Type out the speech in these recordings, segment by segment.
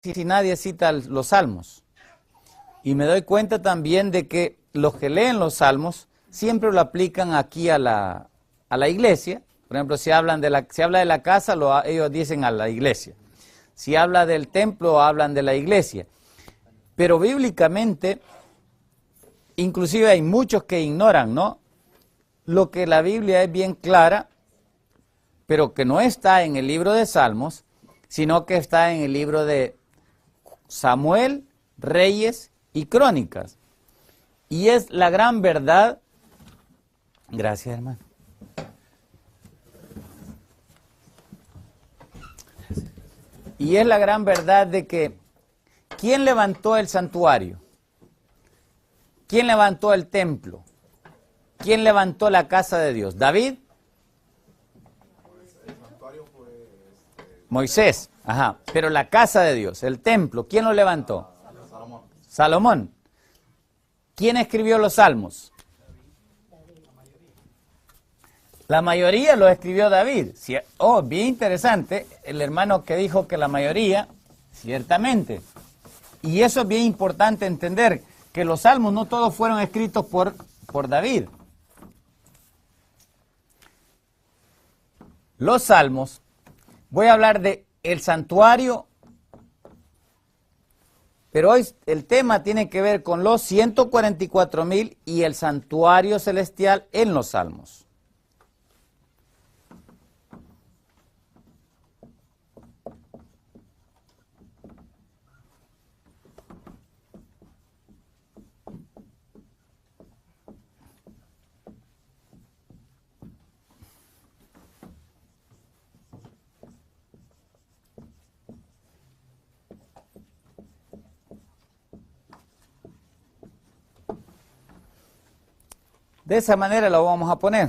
casi nadie cita los salmos. Y me doy cuenta también de que los que leen los salmos siempre lo aplican aquí a la iglesia. Por ejemplo, si habla de la casa, ellos dicen a la iglesia. Si habla del templo, hablan de la iglesia. Pero bíblicamente, inclusive hay muchos que ignoran, ¿no? Lo que la Biblia es bien clara, pero que no está en el libro de Salmos, sino que está en el libro de Samuel, Reyes y Crónicas. Y es la gran verdad. Gracias, hermano. Y es la gran verdad de que ¿quién levantó el santuario? ¿Quién levantó el templo? ¿Quién levantó la casa de Dios? ¿David? Moisés. Ajá. Pero la casa de Dios, el templo, ¿quién lo levantó? Salomón. ¿Quién escribió los salmos? La mayoría lo escribió David. Bien interesante, el hermano que dijo que la mayoría, ciertamente. Y eso es bien importante entender, que los salmos no todos fueron escritos por David. Los salmos, voy a hablar de el santuario, pero hoy el tema tiene que ver con los 144,000 y el santuario celestial en los salmos. De esa manera lo vamos a poner,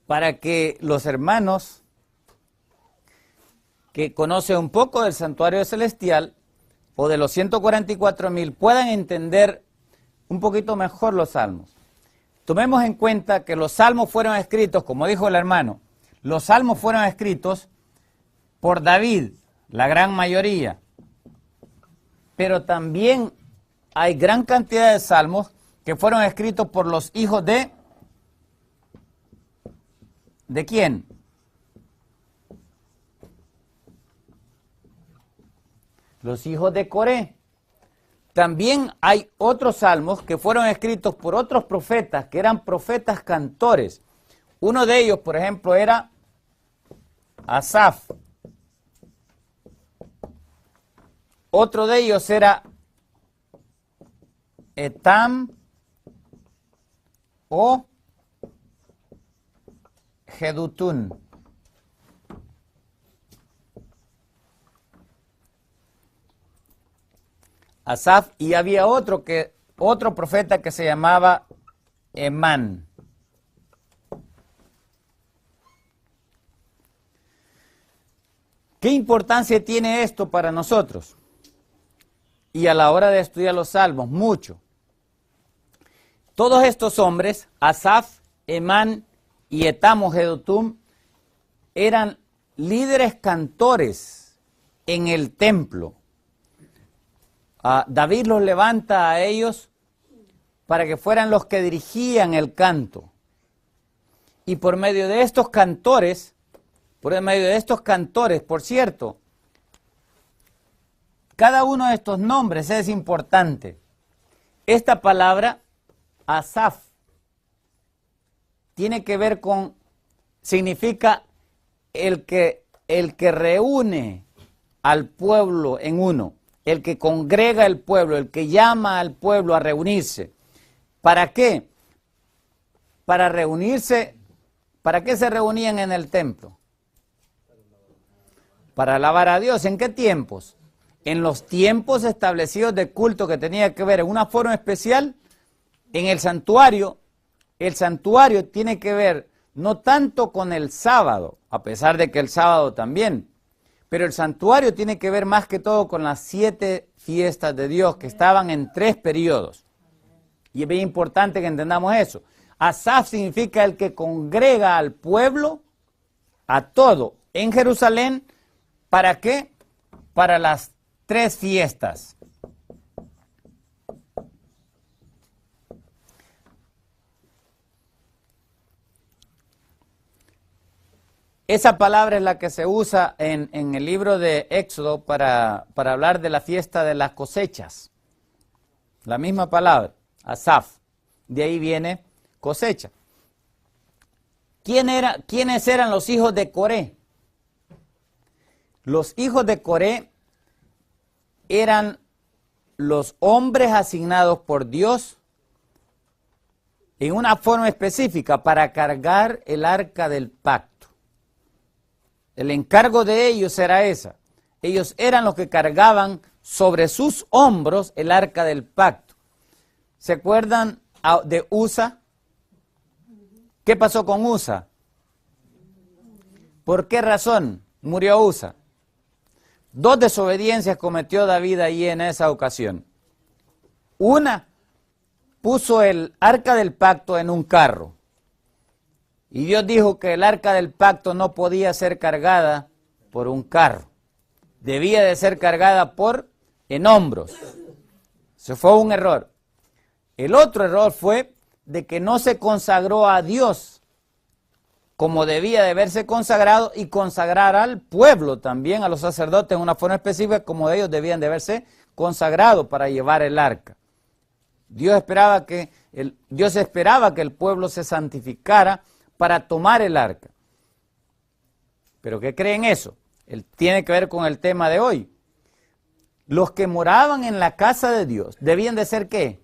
para que los hermanos que conocen un poco del santuario celestial o de los 144,000 puedan entender un poquito mejor los salmos. Tomemos en cuenta que los salmos fueron escritos, como dijo el hermano, los salmos fueron escritos por David, la gran mayoría, pero también hay gran cantidad de salmos que fueron escritos por los hijos ¿de quién? Los hijos de Coré. También hay otros salmos que fueron escritos por otros profetas, que eran profetas cantores. Uno de ellos, por ejemplo, era Asaf. Otro de ellos era Etam o Jedutún. Asaf, y había otro profeta que se llamaba Emán. ¿Qué importancia tiene esto para nosotros? Y a la hora de estudiar los salmos, mucho. Todos estos hombres, Asaf, Emán y Etam o Jedutún, eran líderes cantores en el templo. David los levanta a ellos para que fueran los que dirigían el canto. Y por medio de estos cantores, por cierto, cada uno de estos nombres es importante. Esta palabra, Asaf, tiene que ver con, significa el que reúne al pueblo en uno, el que congrega al pueblo, el que llama al pueblo a reunirse. ¿Para qué? Para reunirse. ¿Para qué se reunían en el templo? Para alabar a Dios. ¿En qué tiempos? En los tiempos establecidos de culto que tenía que ver en una forma especial. En el santuario tiene que ver no tanto con el sábado, a pesar de que el sábado también, pero el santuario tiene que ver más que todo con las 7 fiestas de Dios que estaban en 3 periodos. Y es bien importante que entendamos eso. Asaf significa el que congrega al pueblo, a todo, en Jerusalén. ¿Para qué? para las 3 fiestas. Esa palabra es la que se usa en el libro de Éxodo para hablar de la fiesta de las cosechas. La misma palabra, Asaf. De ahí viene cosecha. ¿Quiénes eran los hijos de Coré? Los hijos de Coré eran los hombres asignados por Dios en una forma específica para cargar el arca del pacto. El encargo de ellos era esa. Ellos eran los que cargaban sobre sus hombros el arca del pacto. ¿Se acuerdan de Usa? ¿Qué pasó con Usa? ¿Por qué razón murió Usa? 2 desobediencias cometió David ahí en esa ocasión. Una, puso el arca del pacto en un carro. Y Dios dijo que el arca del pacto no podía ser cargada por un carro. Debía de ser cargada en hombros. Eso fue un error. El otro error fue de que no se consagró a Dios como debía de haberse consagrado y consagrar al pueblo también, a los sacerdotes en una forma específica como ellos debían de haberse consagrado para llevar el arca. Dios esperaba que el pueblo se santificara para tomar el arca. ¿Pero qué creen eso? Tiene que ver con el tema de hoy. Los que moraban en la casa de Dios, ¿debían de ser qué?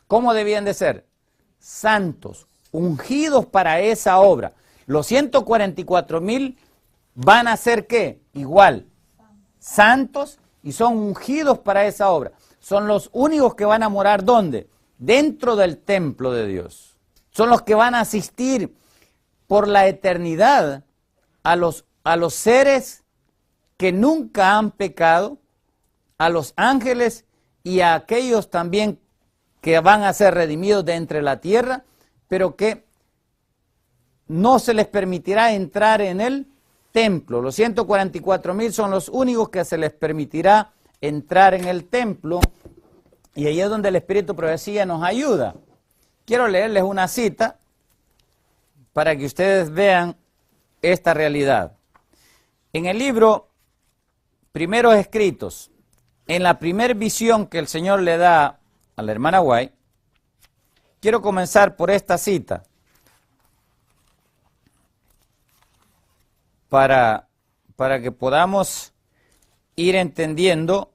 ¿Cómo debían de ser? Santos, ungidos para esa obra. Los 144,000 van a ser ¿qué? Igual, santos y son ungidos para esa obra. Son los únicos que van a morar, ¿dónde? Dentro del templo de Dios. Son los que van a asistir por la eternidad a los seres que nunca han pecado, a los ángeles y a aquellos también que van a ser redimidos de entre la tierra, pero que no se les permitirá entrar en el templo. Los 144,000 son los únicos que se les permitirá entrar en el templo, y ahí es donde el Espíritu de Profecía nos ayuda. Quiero leerles una cita para que ustedes vean esta realidad. En el libro Primeros Escritos, en la primera visión que el Señor le da a la hermana White, quiero comenzar por esta cita para que podamos ir entendiendo.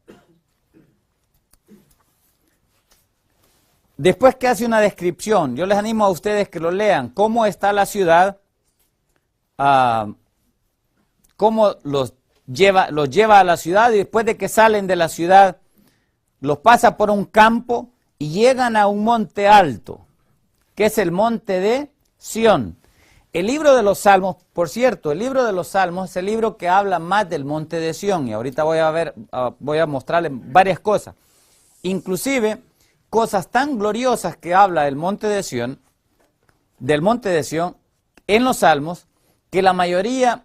Después que hace una descripción, yo les animo a ustedes que lo lean, cómo está la ciudad, cómo los lleva a la ciudad, y después de que salen de la ciudad, los pasa por un campo y llegan a un monte alto, que es el monte de Sión. El libro de los Salmos, por cierto, el libro de los Salmos es el libro que habla más del monte de Sión, y ahorita voy a mostrarles varias cosas. Inclusive, cosas tan gloriosas que habla del monte de Sión en los Salmos, que la mayoría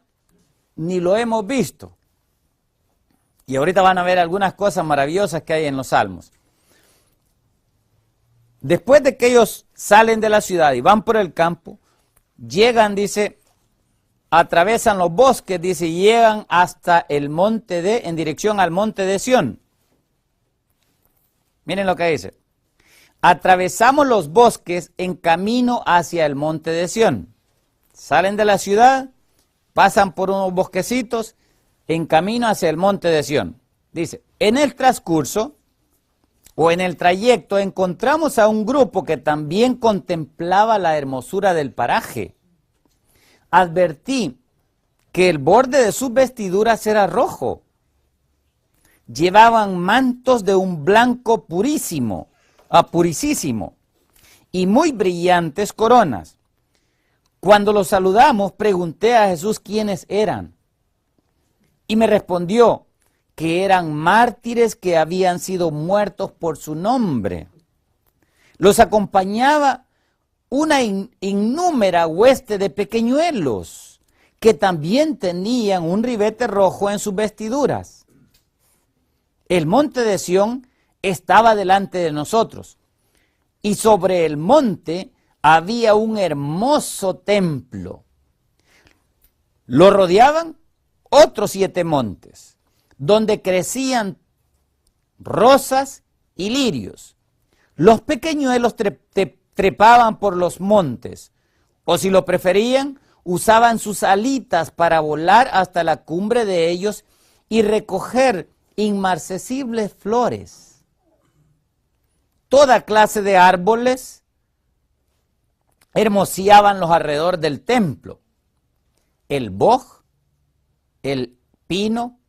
ni lo hemos visto. Y ahorita van a ver algunas cosas maravillosas que hay en los Salmos. Después de que ellos salen de la ciudad y van por el campo, llegan, dice, atravesan los bosques, dice, y llegan hasta el monte en dirección al monte de Sión. Miren lo que dice. Atravesamos los bosques en camino hacia el monte de Sión. Salen de la ciudad, pasan por unos bosquecitos, en camino hacia el monte de Sión. Dice, en el transcurso o en el trayecto encontramos a un grupo que también contemplaba la hermosura del paraje. Advertí que el borde de sus vestiduras era rojo. Llevaban mantos de un blanco purísimo, puricísimo, y muy brillantes coronas. Cuando los saludamos, pregunté a Jesús quiénes eran. Y me respondió que eran mártires que habían sido muertos por su nombre. Los acompañaba una innúmera hueste de pequeñuelos que también tenían un ribete rojo en sus vestiduras. El monte de Sión estaba delante de nosotros, y sobre el monte había un hermoso templo. Lo rodeaban otros 7 montes, donde crecían rosas y lirios. Los pequeñuelos trepaban por los montes, o si lo preferían, usaban sus alitas para volar hasta la cumbre de ellos y recoger inmarcesibles flores. Toda clase de árboles hermoseaban los alrededor del templo. El boj, el pino,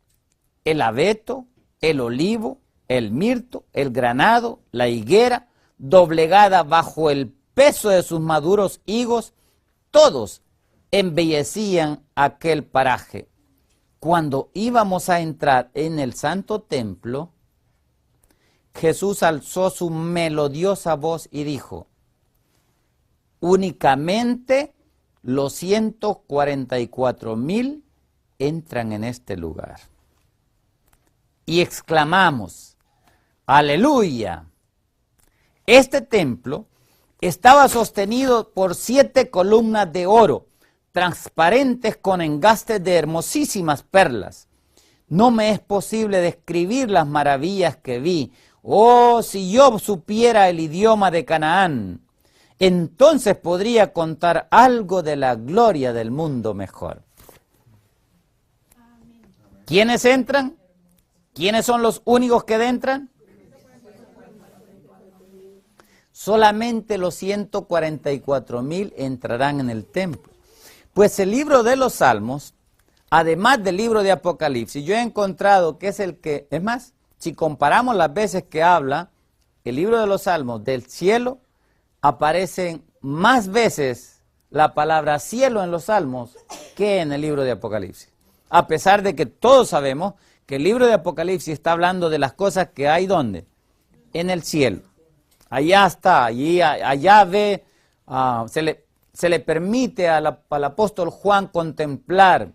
el abeto, el olivo, el mirto, el granado, la higuera, doblegada bajo el peso de sus maduros higos, todos embellecían aquel paraje. Cuando íbamos a entrar en el santo templo, Jesús alzó su melodiosa voz y dijo: únicamente los 144,000 entran en este lugar. Y exclamamos: ¡aleluya! Este templo estaba sostenido por 7 columnas de oro, transparentes con engastes de hermosísimas perlas. No me es posible describir las maravillas que vi. Oh, si yo supiera el idioma de Canaán, entonces podría contar algo de la gloria del mundo mejor. ¿Quiénes entran? ¿Quiénes son los únicos que entran? Solamente los 144,000 entrarán en el templo. Pues el libro de los Salmos, además del libro de Apocalipsis, yo he encontrado que es el que, es más, si comparamos las veces que habla el libro de los Salmos del cielo, aparecen más veces la palabra cielo en los Salmos que en el libro de Apocalipsis. A pesar de que todos sabemos que el libro de Apocalipsis está hablando de las cosas que hay, ¿dónde? En el cielo. Allá está, allá ve, se le permite al apóstol Juan contemplar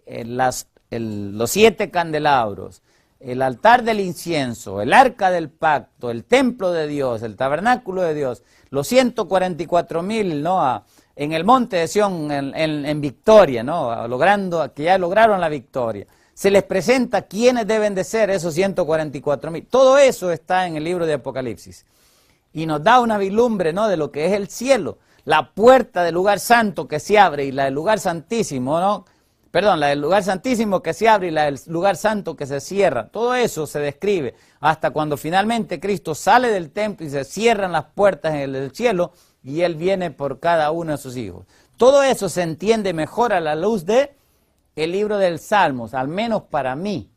los 7 candelabros, el altar del incienso, el arca del pacto, el templo de Dios, el tabernáculo de Dios, los 144,000, ¿no? En el monte de Sión, en victoria, ¿no? Que ya lograron la victoria. Se les presenta quiénes deben de ser esos 144,000. Todo eso está en el libro de Apocalipsis. Y nos da una vislumbre, ¿no?, de lo que es el cielo. La puerta del lugar santo que se abre y la del lugar santísimo, ¿no? Perdón, la del lugar santísimo que se abre y la del lugar santo que se cierra. Todo eso se describe hasta cuando finalmente Cristo sale del templo y se cierran las puertas en el cielo y Él viene por cada uno de sus hijos. Todo eso se entiende mejor a la luz de el libro del Salmos, al menos para mí.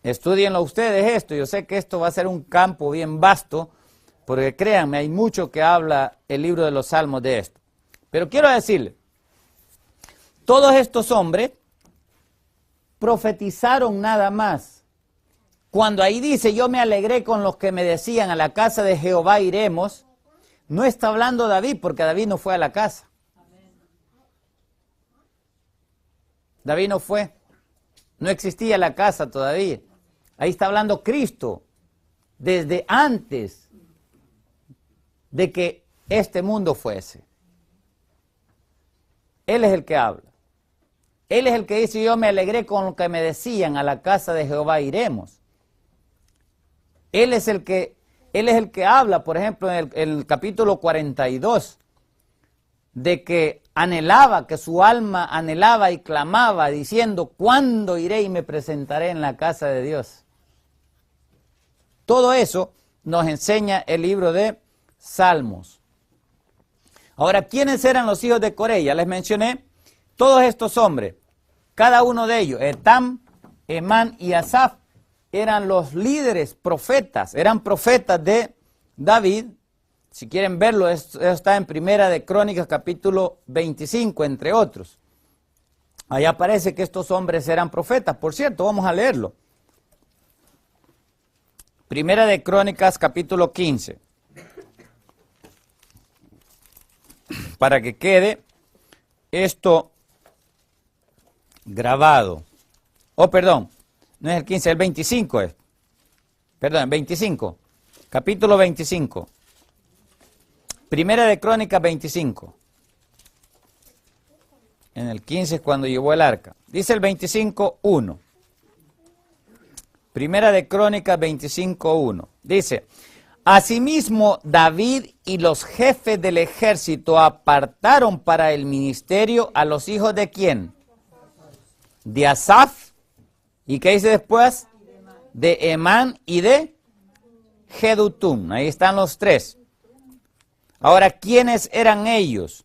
Estudienlo ustedes esto. Yo sé que esto va a ser un campo bien vasto, porque créanme, hay mucho que habla el libro de los Salmos de esto. Pero quiero decirles, todos estos hombres profetizaron nada más. Cuando ahí dice, yo me alegré con los que me decían, a la casa de Jehová iremos, no está hablando David, porque David no fue a la casa. David no fue. No existía la casa todavía. Ahí está hablando Cristo, desde antes de que este mundo fuese. Él es el que habla. Él es el que dice, yo me alegré con lo que me decían, a la casa de Jehová iremos. Él es el que habla, por ejemplo, en el capítulo 42, de que anhelaba, que su alma anhelaba y clamaba, diciendo, ¿cuándo iré y me presentaré en la casa de Dios? Todo eso nos enseña el libro de Salmos. Ahora, ¿quiénes eran los hijos de Coré? Ya les mencioné, todos estos hombres, cada uno de ellos, Etam, Emán y Asaf, eran los líderes, profetas, eran profetas de David. Si quieren verlo, eso está en Primera de Crónicas, capítulo 25, entre otros. Ahí aparece que estos hombres eran profetas. Por cierto, vamos a leerlo. Primera de Crónicas, capítulo 15. Para que quede esto grabado. Oh, perdón, no es el 15, el 25 es. Perdón, el 25. Capítulo 25. Primera de Crónicas 25. En el 15 es cuando llevó el arca. Dice el 25:1. Primera de Crónicas 25:1. Dice: Asimismo, David y los jefes del ejército apartaron para el ministerio a los hijos de ¿quién? De Asaf. ¿Y qué dice después? De Emán y de Jedutum. Ahí están los tres. Ahora, ¿quiénes eran ellos?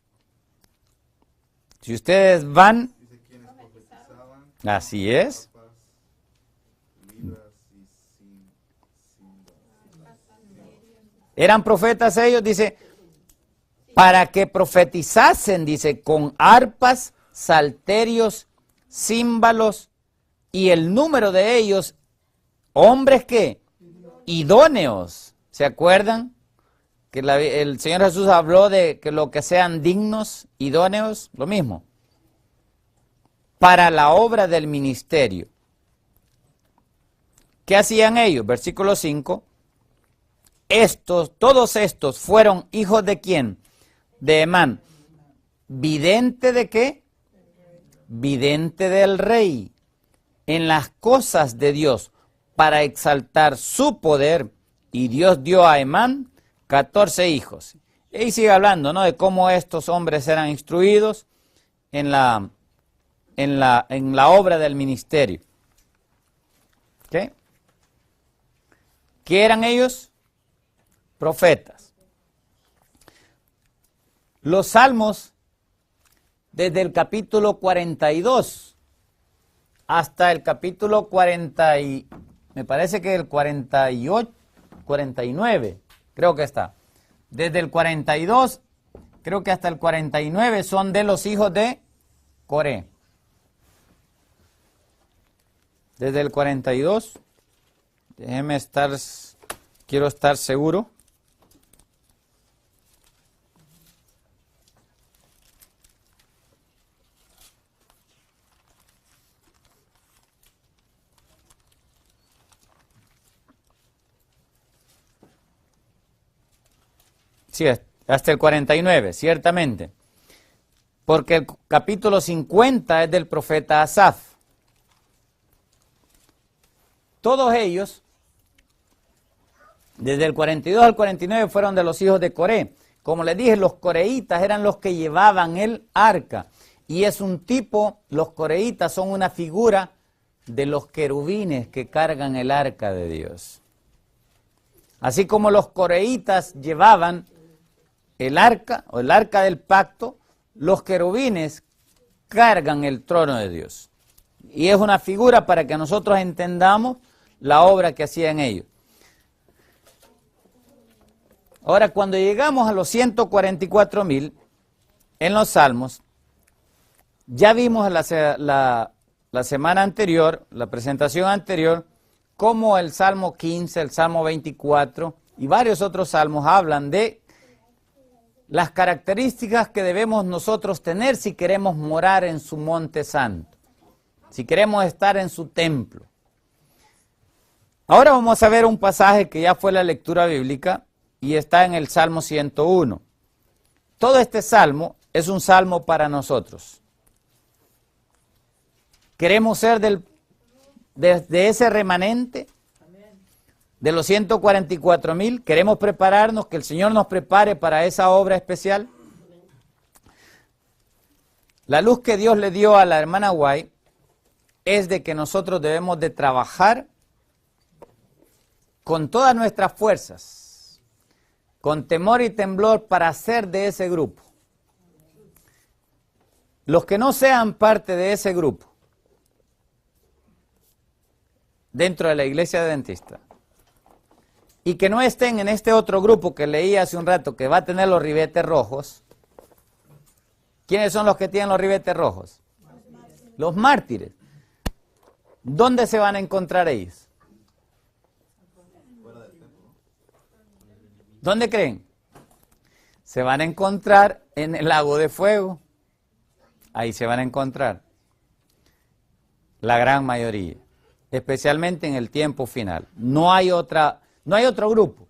Si ustedes van... Así es. ¿Eran profetas ellos? Dice, para que profetizasen, dice, con arpas, salterios, címbalos, y el número de ellos, hombres que idóneos. ¿Se acuerdan? Que el Señor Jesús habló de que lo que sean dignos, idóneos, lo mismo. Para la obra del ministerio. ¿Qué hacían ellos? Versículo 5. Todos estos fueron hijos de ¿quién? De Emán. ¿Vidente de qué? Vidente del rey. En las cosas de Dios, para exaltar su poder, y Dios dio a Emán 14 hijos. Y sigue hablando, ¿no?, de cómo estos hombres eran instruidos en la obra del ministerio. ¿Ok? ¿Qué eran ellos? Profetas. Los salmos, desde el capítulo 42 hasta el capítulo 40, me parece que el 48, 49, creo que está. Desde el 42, creo que hasta el 49 son de los hijos de Coré. Desde el 42, quiero estar seguro. Sí, hasta el 49, ciertamente. Porque el capítulo 50 es del profeta Asaf. Todos ellos, desde el 42 al 49, fueron de los hijos de Coré. Como les dije, los coreitas eran los que llevaban el arca. Y es un tipo, los coreitas son una figura de los querubines que cargan el arca de Dios. Así como los coreitas llevaban el arca, o el arca del pacto, los querubines cargan el trono de Dios. Y es una figura para que nosotros entendamos la obra que hacían ellos. Ahora, cuando llegamos a los 144,000 en los Salmos, ya vimos la semana anterior, la presentación anterior, cómo el Salmo 15, el Salmo 24 y varios otros salmos hablan de las características que debemos nosotros tener si queremos morar en su monte santo, si queremos estar en su templo. Ahora vamos a ver un pasaje que ya fue la lectura bíblica y está en el Salmo 101. Todo este salmo es un salmo para nosotros. ¿Queremos ser de ese remanente? De los 144,000, ¿queremos prepararnos, que el Señor nos prepare para esa obra especial? La luz que Dios le dio a la hermana White es de que nosotros debemos de trabajar con todas nuestras fuerzas, con temor y temblor para ser de ese grupo. Los que no sean parte de ese grupo, dentro de la iglesia adventista, y que no estén en este otro grupo que leí hace un rato, que va a tener los ribetes rojos. ¿Quiénes son los que tienen los ribetes rojos? Los mártires. ¿Dónde se van a encontrar ellos? ¿Dónde creen? Se van a encontrar en el lago de fuego. Ahí se van a encontrar. La gran mayoría, especialmente en el tiempo final. No hay otro grupo.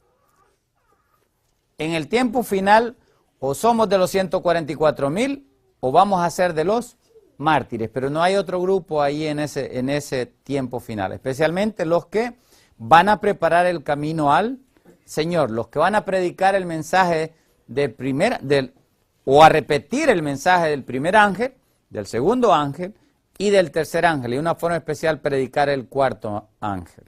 En el tiempo final, o somos de los 144,000 o vamos a ser de los mártires, pero no hay otro grupo ahí en ese tiempo final, especialmente los que van a preparar el camino al Señor, los que van a predicar el mensaje o a repetir el mensaje del primer ángel, del segundo ángel y del tercer ángel, y de una forma especial predicar el cuarto ángel.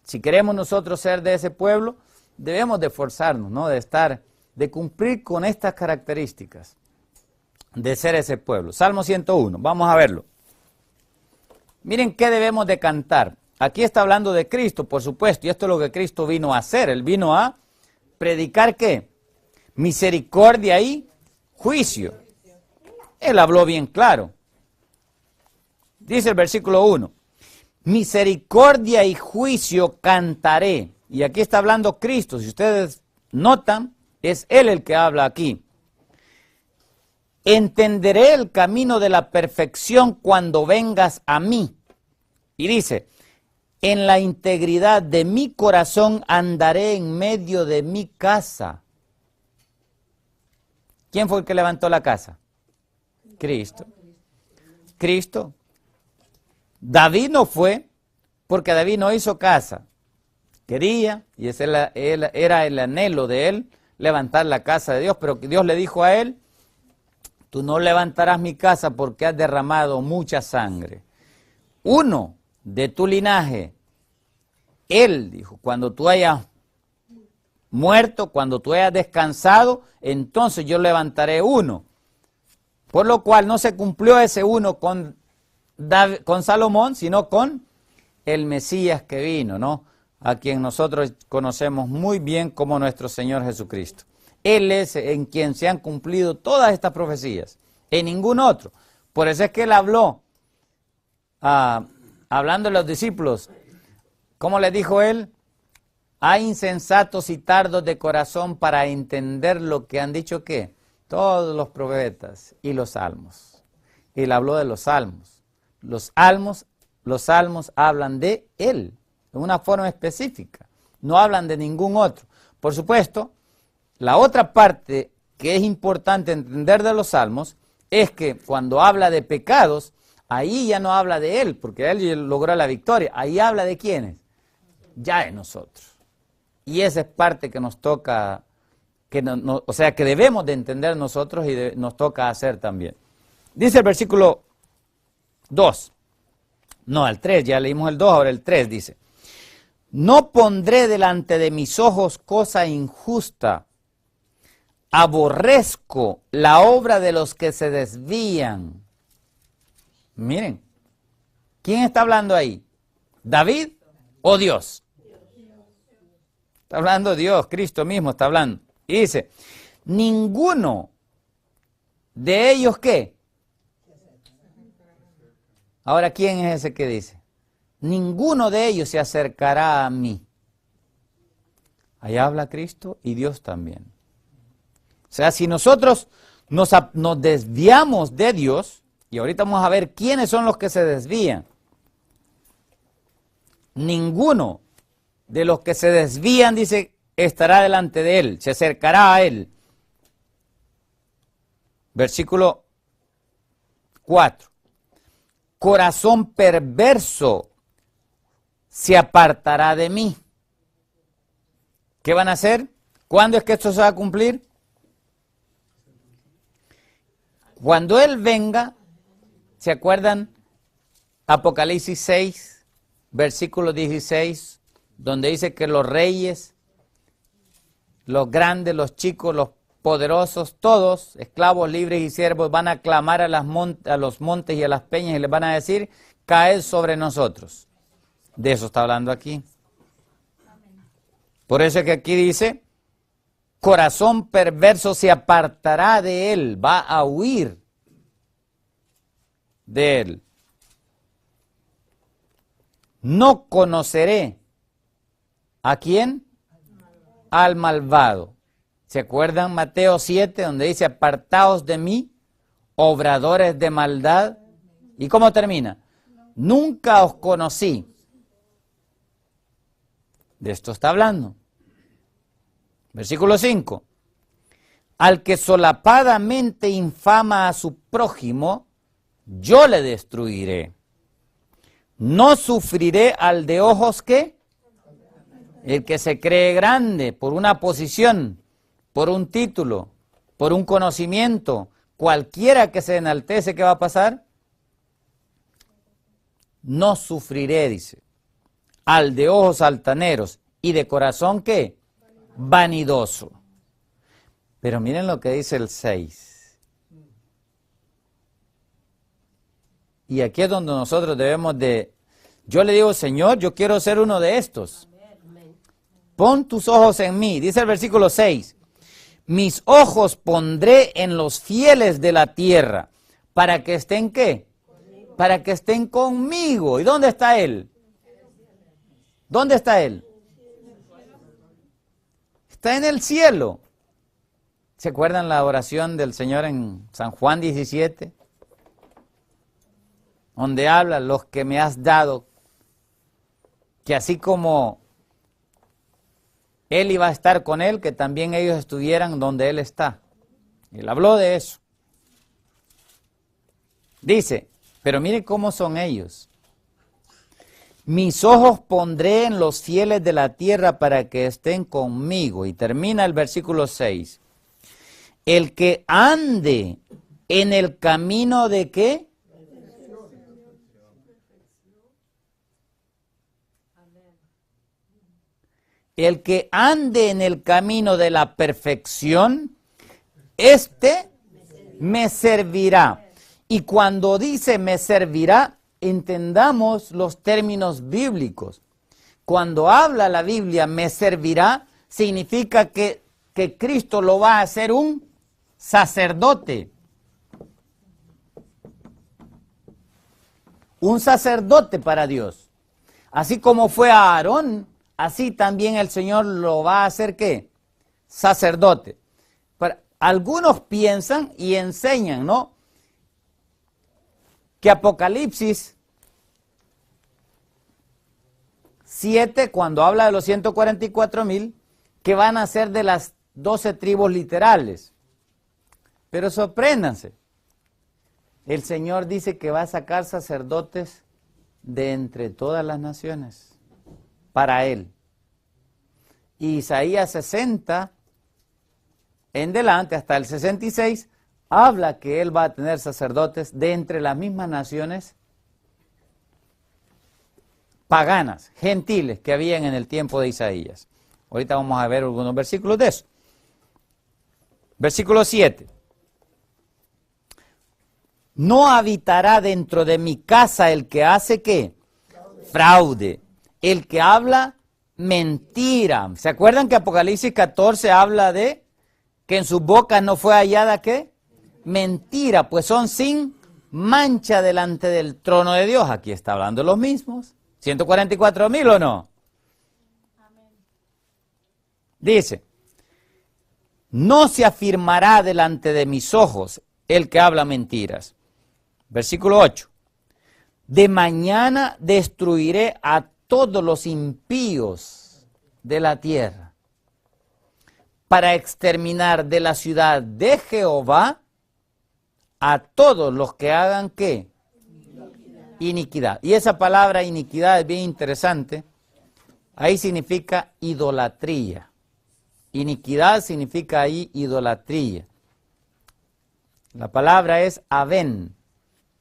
Si queremos nosotros ser de ese pueblo, debemos de esforzarnos, ¿no? De cumplir con estas características, de ser ese pueblo. Salmo 101, vamos a verlo. Miren qué debemos de cantar. Aquí está hablando de Cristo, por supuesto, y esto es lo que Cristo vino a hacer. Él vino a predicar ¿qué? Misericordia y juicio. Él habló bien claro. Dice el versículo 1, misericordia y juicio cantaré. Y aquí está hablando Cristo, si ustedes notan, es Él el que habla aquí. Entenderé el camino de la perfección cuando vengas a mí. Y dice, en la integridad de mi corazón andaré en medio de mi casa. ¿Quién fue el que levantó la casa? Cristo. Cristo. David no fue, porque David no hizo casa. Quería, y ese era el anhelo de él, levantar la casa de Dios, pero Dios le dijo a él, tú no levantarás mi casa porque has derramado mucha sangre. Uno de tu linaje, él dijo, cuando tú hayas muerto, cuando tú hayas descansado, entonces yo levantaré uno. Por lo cual no se cumplió ese uno con Salomón, sino con el Mesías que vino, ¿no? A quien nosotros conocemos muy bien como nuestro Señor Jesucristo. Él es en quien se han cumplido todas estas profecías, en ningún otro. Por eso es que él habló, hablando a los discípulos, ¿cómo le dijo él? Hay insensatos y tardos de corazón para entender lo que han dicho, ¿qué? Todos los profetas y los salmos. Él habló de los salmos. Los salmos hablan de él, de una forma específica. No hablan de ningún otro. Por supuesto, la otra parte que es importante entender de los salmos es que cuando habla de pecados, ahí ya no habla de él, porque él logró la victoria. Ahí habla de quiénes, ya de nosotros. Y esa es parte que nos toca, o sea, que debemos de entender nosotros y nos toca hacer también. Dice el versículo 2, no, el 3, ya leímos el 2, ahora el 3 dice, no pondré delante de mis ojos cosa injusta, aborrezco la obra de los que se desvían. Miren, ¿quién está hablando ahí? ¿David o Dios? Está hablando Dios, Cristo mismo está hablando. Y dice, ninguno de ellos, ¿qué? Ahora, ¿quién es ese que dice? Ninguno de ellos se acercará a mí. Ahí habla Cristo y Dios también. O sea, si nosotros nos desviamos de Dios, y ahorita vamos a ver quiénes son los que se desvían. Ninguno de los que se desvían, dice, estará delante de él, se acercará a él. Versículo 4. Corazón perverso se apartará de mí. ¿Qué van a hacer? ¿Cuándo es que esto se va a cumplir? Cuando Él venga, ¿se acuerdan? Apocalipsis 6, versículo 16, donde dice que los reyes, los grandes, los chicos, los poderosos, todos, esclavos, libres y siervos, van a clamar a los montes y a las peñas y les van a decir, caed sobre nosotros. De eso está hablando aquí. Por eso es que aquí dice, corazón perverso se apartará de él, va a huir de él. No conoceré ¿a quién? Al malvado. ¿Se acuerdan Mateo 7, donde dice, apartaos de mí, obradores de maldad? ¿Y cómo termina? nunca os conocí. De esto está hablando. Versículo 5. Al que solapadamente infama a su prójimo, yo le destruiré. No sufriré al de ojos que, el que se cree grande por una posición, por un título, por un conocimiento, cualquiera que se enaltece, ¿qué va a pasar? No sufriré, dice, al de ojos altaneros y de corazón, ¿qué? Vanidoso. Pero miren lo que dice el 6. Y aquí es donde nosotros debemos de... Yo le digo, Señor, yo quiero ser uno de estos. Pon tus ojos en mí. Dice el versículo 6. Mis ojos pondré en los fieles de la tierra. ¿Para que estén qué? Para que estén conmigo. ¿Y dónde está Él? ¿Dónde está Él? Está en el cielo. ¿Se acuerdan la oración del Señor en San Juan 17? Donde habla, los que me has dado, que así como Él iba a estar con Él, que también ellos estuvieran donde Él está. Él habló de eso. Dice, pero mire cómo son ellos. Mis ojos pondré en los fieles de la tierra para que estén conmigo. Y termina el versículo 6. El que ande en el camino de ¿qué? El que ande en el camino de la perfección, este me servirá. Y cuando dice me servirá, entendamos los términos bíblicos. Cuando habla la Biblia me servirá, significa que Cristo lo va a hacer un sacerdote. Un sacerdote para Dios. Así como fue a Aarón, así también el Señor lo va a hacer ¿qué? Sacerdote. Algunos piensan y enseñan, ¿no? Que Apocalipsis 7, cuando habla de los 144,000, que van a ser de las 12 tribus literales. Pero sorpréndanse. El Señor dice que va a sacar sacerdotes de entre todas las naciones para Él. Y Isaías 60 en delante, hasta el 66, habla que Él va a tener sacerdotes de entre las mismas naciones paganas, gentiles, que habían en el tiempo de Isaías. Ahorita vamos a ver algunos versículos de eso. Versículo 7. No habitará dentro de mi casa el que hace ¿qué? Fraude. El que habla mentira. ¿Se acuerdan que Apocalipsis 14 habla de que en sus bocas no fue hallada ¿qué? Mentira, pues son sin mancha delante del trono de Dios. Aquí está hablando los mismos. 144,000 o no. Dice, no se afirmará delante de mis ojos el que habla mentiras. Versículo 8. De mañana destruiré a todos los impíos de la tierra, para exterminar de la ciudad de Jehová a todos los que hagan ¿qué? Iniquidad. Y esa palabra iniquidad es bien interesante. Ahí significa idolatría. Iniquidad significa ahí idolatría. La palabra es aven.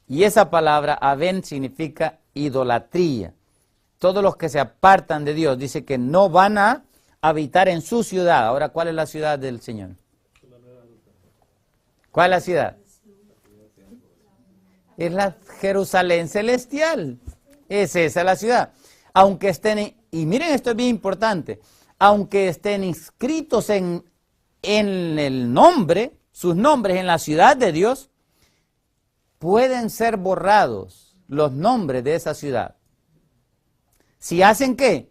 Y esa palabra aven significa idolatría. Todos los que se apartan de Dios, dice que no van a habitar en su ciudad. Ahora, ¿cuál es la ciudad del Señor? ¿Cuál es la ciudad? Es la Jerusalén celestial. Es esa la ciudad. Aunque estén, y miren, esto es bien importante, aunque estén inscritos en el nombre, sus nombres en la ciudad de Dios, pueden ser borrados los nombres de esa ciudad. Si hacen ¿qué?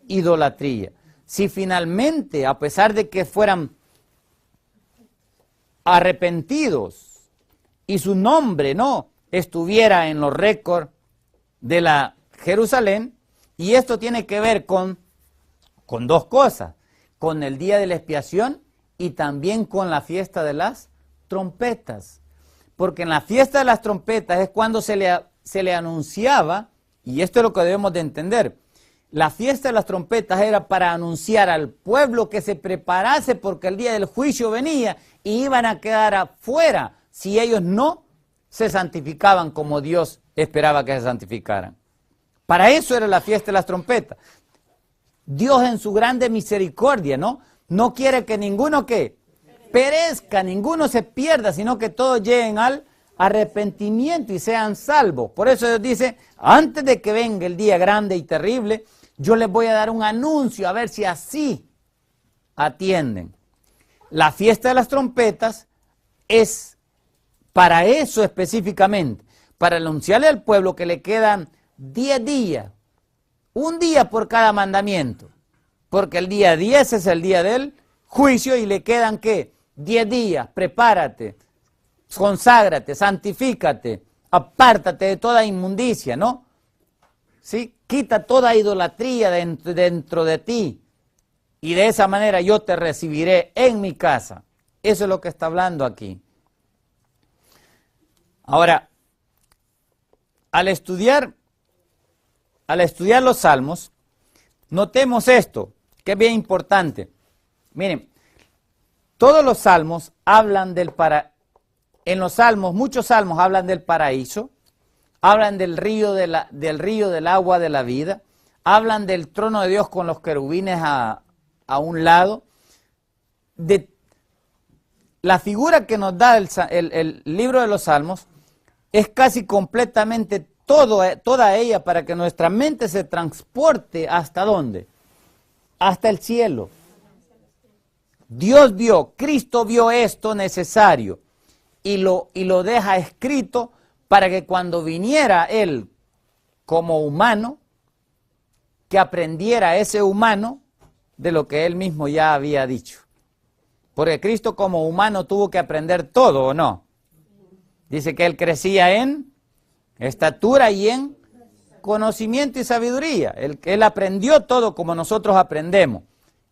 Idolatría. Si finalmente, a pesar de que fueran arrepentidos y su nombre no estuviera en los récords de la Jerusalén, y esto tiene que ver con dos cosas, con el día de la expiación y también con la fiesta de las trompetas. Porque en la fiesta de las trompetas es cuando se le anunciaba, y esto es lo que debemos de entender, la fiesta de las trompetas era para anunciar al pueblo que se preparase porque el día del juicio venía y iban a quedar afuera si ellos no se santificaban como Dios esperaba que se santificaran. Para eso era la fiesta de las trompetas. Dios en su grande misericordia, no quiere que ninguno que perezca, ninguno se pierda, sino que todos lleguen al arrepentimiento y sean salvos. Por eso Dios dice, antes de que venga el día grande y terrible, yo les voy a dar un anuncio, a ver si así atienden. La fiesta de las trompetas es para eso específicamente, para anunciarle al pueblo que le quedan 10 días, un día por cada mandamiento, porque el día 10 es el día del juicio y le quedan, ¿qué? 10 días, prepárate, conságrate, santifícate, apártate de toda inmundicia, ¿no? ¿Sí? Quita toda idolatría dentro de ti y de esa manera yo te recibiré en mi casa. Eso es lo que está hablando aquí. Ahora, al estudiar los salmos, notemos esto, que es bien importante. Miren, todos los salmos hablan en los salmos, muchos salmos hablan del paraíso, hablan del río del agua de la vida, hablan del trono de Dios con los querubines a un lado. De la figura que nos da el libro de los salmos es casi completamente toda ella para que nuestra mente se transporte ¿hasta dónde? Hasta el cielo. Cristo vio esto necesario y lo deja escrito para que cuando viniera Él como humano, que aprendiera ese humano de lo que Él mismo ya había dicho. Porque Cristo como humano tuvo que aprender todo, ¿o no? Dice que Él crecía en estatura y en conocimiento y sabiduría. Él aprendió todo como nosotros aprendemos.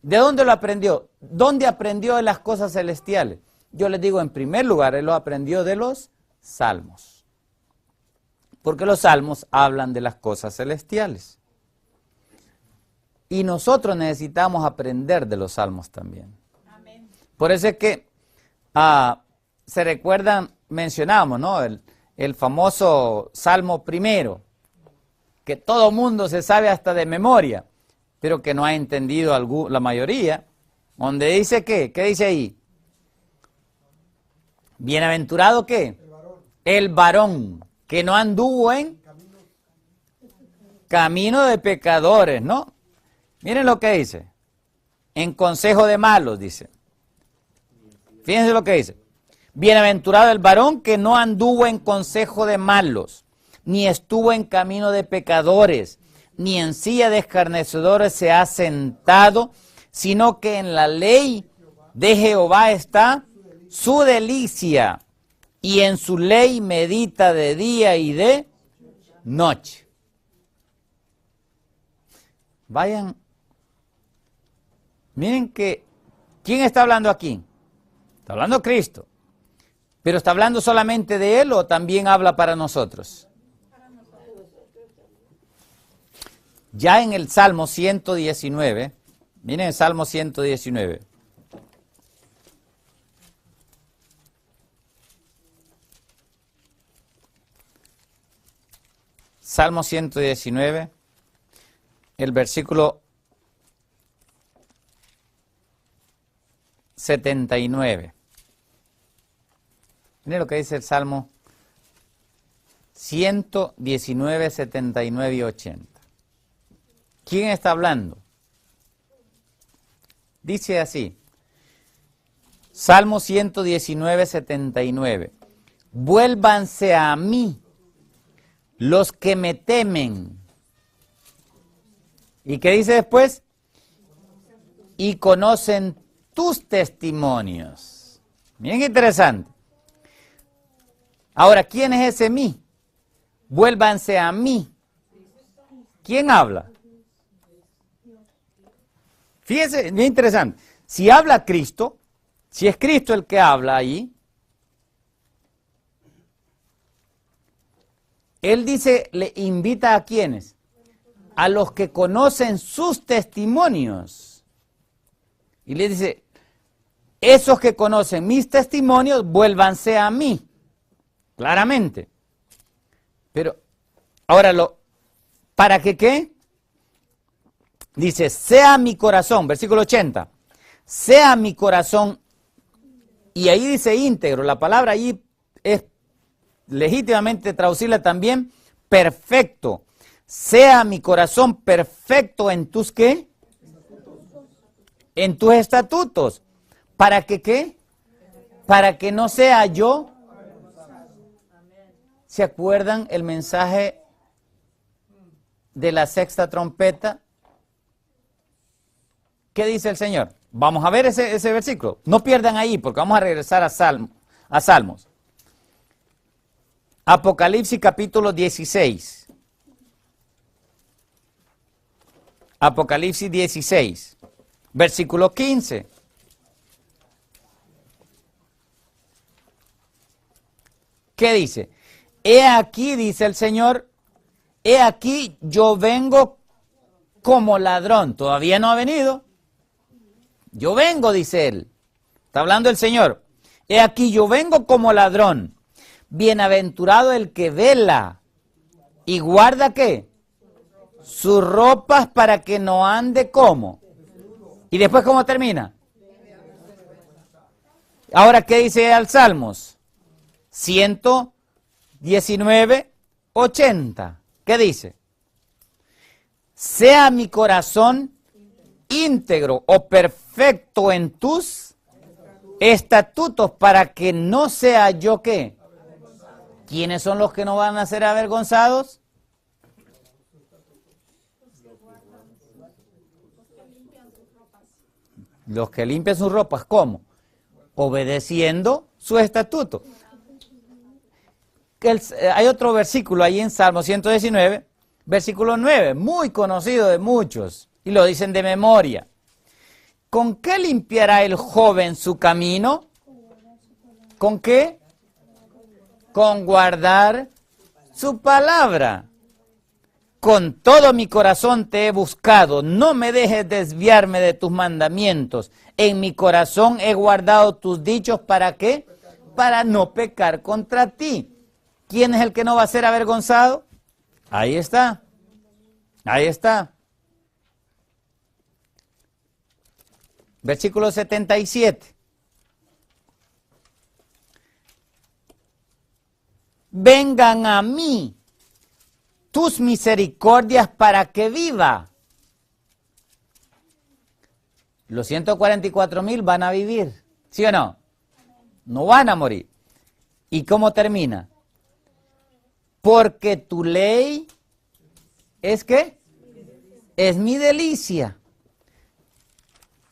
¿De dónde lo aprendió? ¿Dónde aprendió de las cosas celestiales? Yo les digo, en primer lugar, Él lo aprendió de los salmos. Porque los salmos hablan de las cosas celestiales. Y nosotros necesitamos aprender de los salmos también. Amén. Por eso es que se recuerdan, mencionamos, ¿no? El famoso Salmo primero, que todo mundo se sabe hasta de memoria, pero que no ha entendido la mayoría, donde dice ¿qué? ¿Qué dice ahí? Bienaventurado ¿qué? El varón que no anduvo en camino de pecadores, ¿no? Miren lo que dice. En consejo de malos, dice. Fíjense lo que dice. Bienaventurado el varón que no anduvo en consejo de malos, ni estuvo en camino de pecadores, ni en silla de escarnecedores se ha sentado, sino que en la ley de Jehová está su delicia, y en su ley medita de día y de noche. Vayan, miren que, ¿quién está hablando aquí? Está hablando Cristo. ¿Pero está hablando solamente de Él o también habla para nosotros? Ya en el Salmo 119, miren el Salmo 119. Salmo 119, el versículo 79. Miren lo que dice el Salmo 119, 79 y 80. ¿Quién está hablando? Dice así, Salmo 119, 79. Vuélvanse a mí los que me temen. ¿Y qué dice después? Y conocen tus testimonios. Miren qué interesante. Ahora, ¿quién es ese mí? Vuélvanse a mí. ¿Quién habla? Fíjense, es interesante. Si habla Cristo, si es Cristo el que habla ahí, Él dice, le invita a ¿quiénes? A los que conocen sus testimonios. Y le dice, esos que conocen mis testimonios, vuélvanse a mí. Claramente. Pero, ahora, ¿para que qué? Dice, sea mi corazón, versículo 80, sea mi corazón, y ahí dice íntegro, la palabra allí es legítimamente traducirla también, perfecto, sea mi corazón perfecto en tus ¿qué? En tus estatutos. ¿Para que qué? Para que no sea yo. ¿Se acuerdan el mensaje de la sexta trompeta? ¿Qué dice el Señor? Vamos a ver ese versículo. No pierdan ahí porque vamos a regresar a Salmos. Apocalipsis capítulo 16. Apocalipsis 16, versículo 15. ¿Qué dice? He aquí, dice el Señor, he aquí yo vengo como ladrón. Todavía no ha venido. Yo vengo, dice él. Está hablando el Señor. He aquí yo vengo como ladrón. Bienaventurado el que vela y guarda ¿qué? Sus ropas para que no ande como. Y después ¿cómo termina? Ahora, ¿qué dice al Salmos? 119, 80. ¿Qué dice? Sea mi corazón íntegro o perfecto en tus estatutos para que no sea yo ¿qué? ¿Quiénes son los que no van a ser avergonzados? Los que limpian sus ropas, ¿cómo? Obedeciendo su estatuto. Hay otro versículo ahí en Salmo 119, versículo 9, muy conocido de muchos, y lo dicen de memoria. ¿Con qué limpiará el joven su camino? ¿Con qué? Con guardar su palabra. Con todo mi corazón te he buscado, no me dejes desviarme de tus mandamientos. En mi corazón he guardado tus dichos, ¿para qué? Para no pecar contra ti. ¿Quién es el que no va a ser avergonzado? Ahí está. Ahí está. Versículo 77. Vengan a mí tus misericordias para que viva. Los 144,000 van a vivir, ¿sí o no? No van a morir. ¿Y cómo termina? Porque tu ley es ¿qué? Es mi delicia.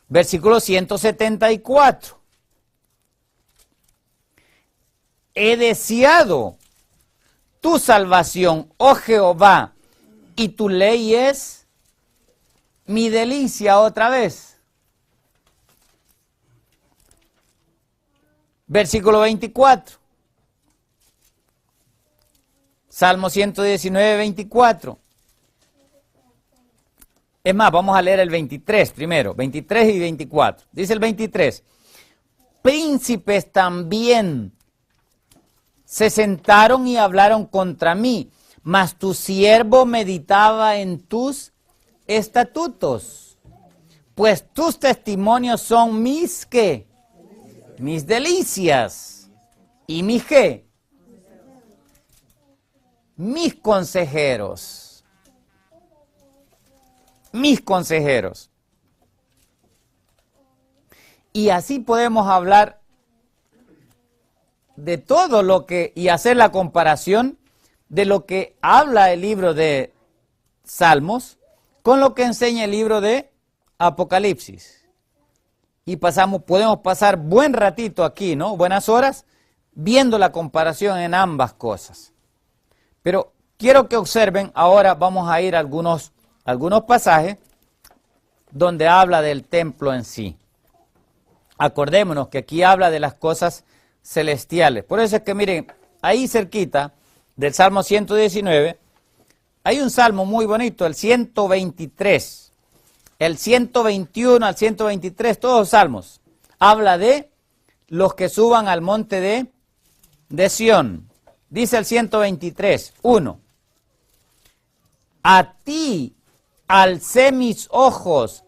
Versículo 174. He deseado tu salvación, oh Jehová, y tu ley es mi delicia otra vez. Versículo 24. Salmo 119, 24. Es más, vamos a leer el 23 primero, 23 y 24. Dice el 23. Príncipes también se sentaron y hablaron contra mí, mas tu siervo meditaba en tus estatutos. Pues tus testimonios son mis, ¿qué? Mis delicias. ¿Y mis qué? Mis consejeros. Mis consejeros. Y así podemos hablar de todo lo que, y hacer la comparación de lo que habla el libro de Salmos con lo que enseña el libro de Apocalipsis. Y podemos pasar buen ratito aquí, ¿no? Buenas horas, viendo la comparación en ambas cosas. Pero quiero que observen, ahora vamos a ir a algunos pasajes donde habla del templo en sí. Acordémonos que aquí habla de las cosas celestiales. Por eso es que miren, ahí cerquita del Salmo 119, hay un salmo muy bonito, el 123, el 121 al 123, todos los salmos. Habla de los que suban al monte de Sión. Dice el 123, 1. A ti alcé mis ojos,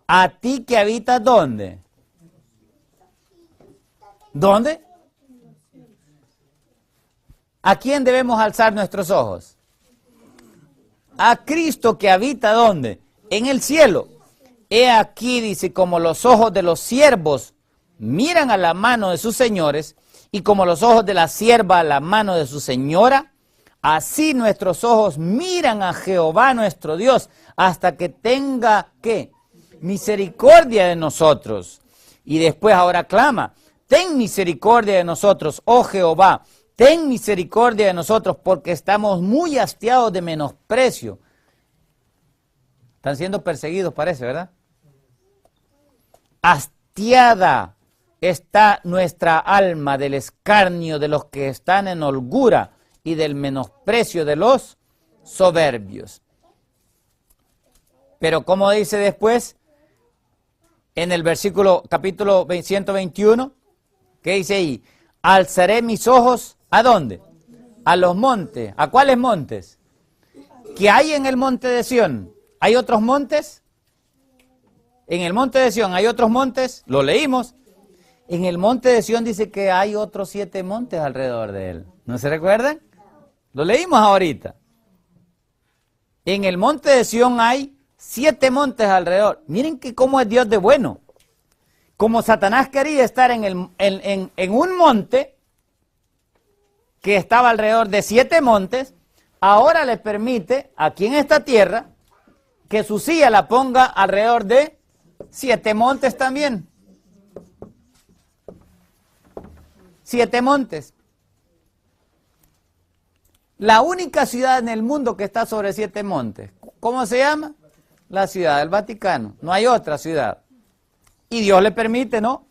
a ti que habitas ¿dónde? ¿Dónde? ¿A quién debemos alzar nuestros ojos? A Cristo que habita ¿dónde? En el cielo. He aquí, dice, como los ojos de los siervos miran a la mano de sus señores, y como los ojos de la sierva a la mano de su señora, así nuestros ojos miran a Jehová nuestro Dios, hasta que tenga, ¿qué? Misericordia de nosotros. Y después ahora clama, ten misericordia de nosotros, oh Jehová, ten misericordia de nosotros, porque estamos muy hastiados de menosprecio. Están siendo perseguidos, parece, ¿verdad? Hastiada está nuestra alma del escarnio de los que están en holgura y del menosprecio de los soberbios. Pero como dice después, en el versículo, capítulo 121, ¿qué dice ahí? Alzaré mis ojos, ¿a dónde? A los montes. ¿A cuáles montes? ¿Qué hay en el monte de Sión? ¿Hay otros montes? En el monte de Sión hay otros montes, lo leímos. En el monte de Sión dice que hay otros 7 montes alrededor de él. ¿No se recuerdan? Lo leímos ahorita. En el monte de Sión hay 7 montes alrededor. Miren que cómo es Dios de bueno. Como Satanás quería estar en un monte que estaba alrededor de 7 montes, ahora le permite aquí en esta tierra que su silla la ponga alrededor de 7 montes también. 7 montes. La única ciudad en el mundo que está sobre 7 montes. ¿Cómo se llama? La ciudad del Vaticano. No hay otra ciudad. Y Dios le permite, ¿no?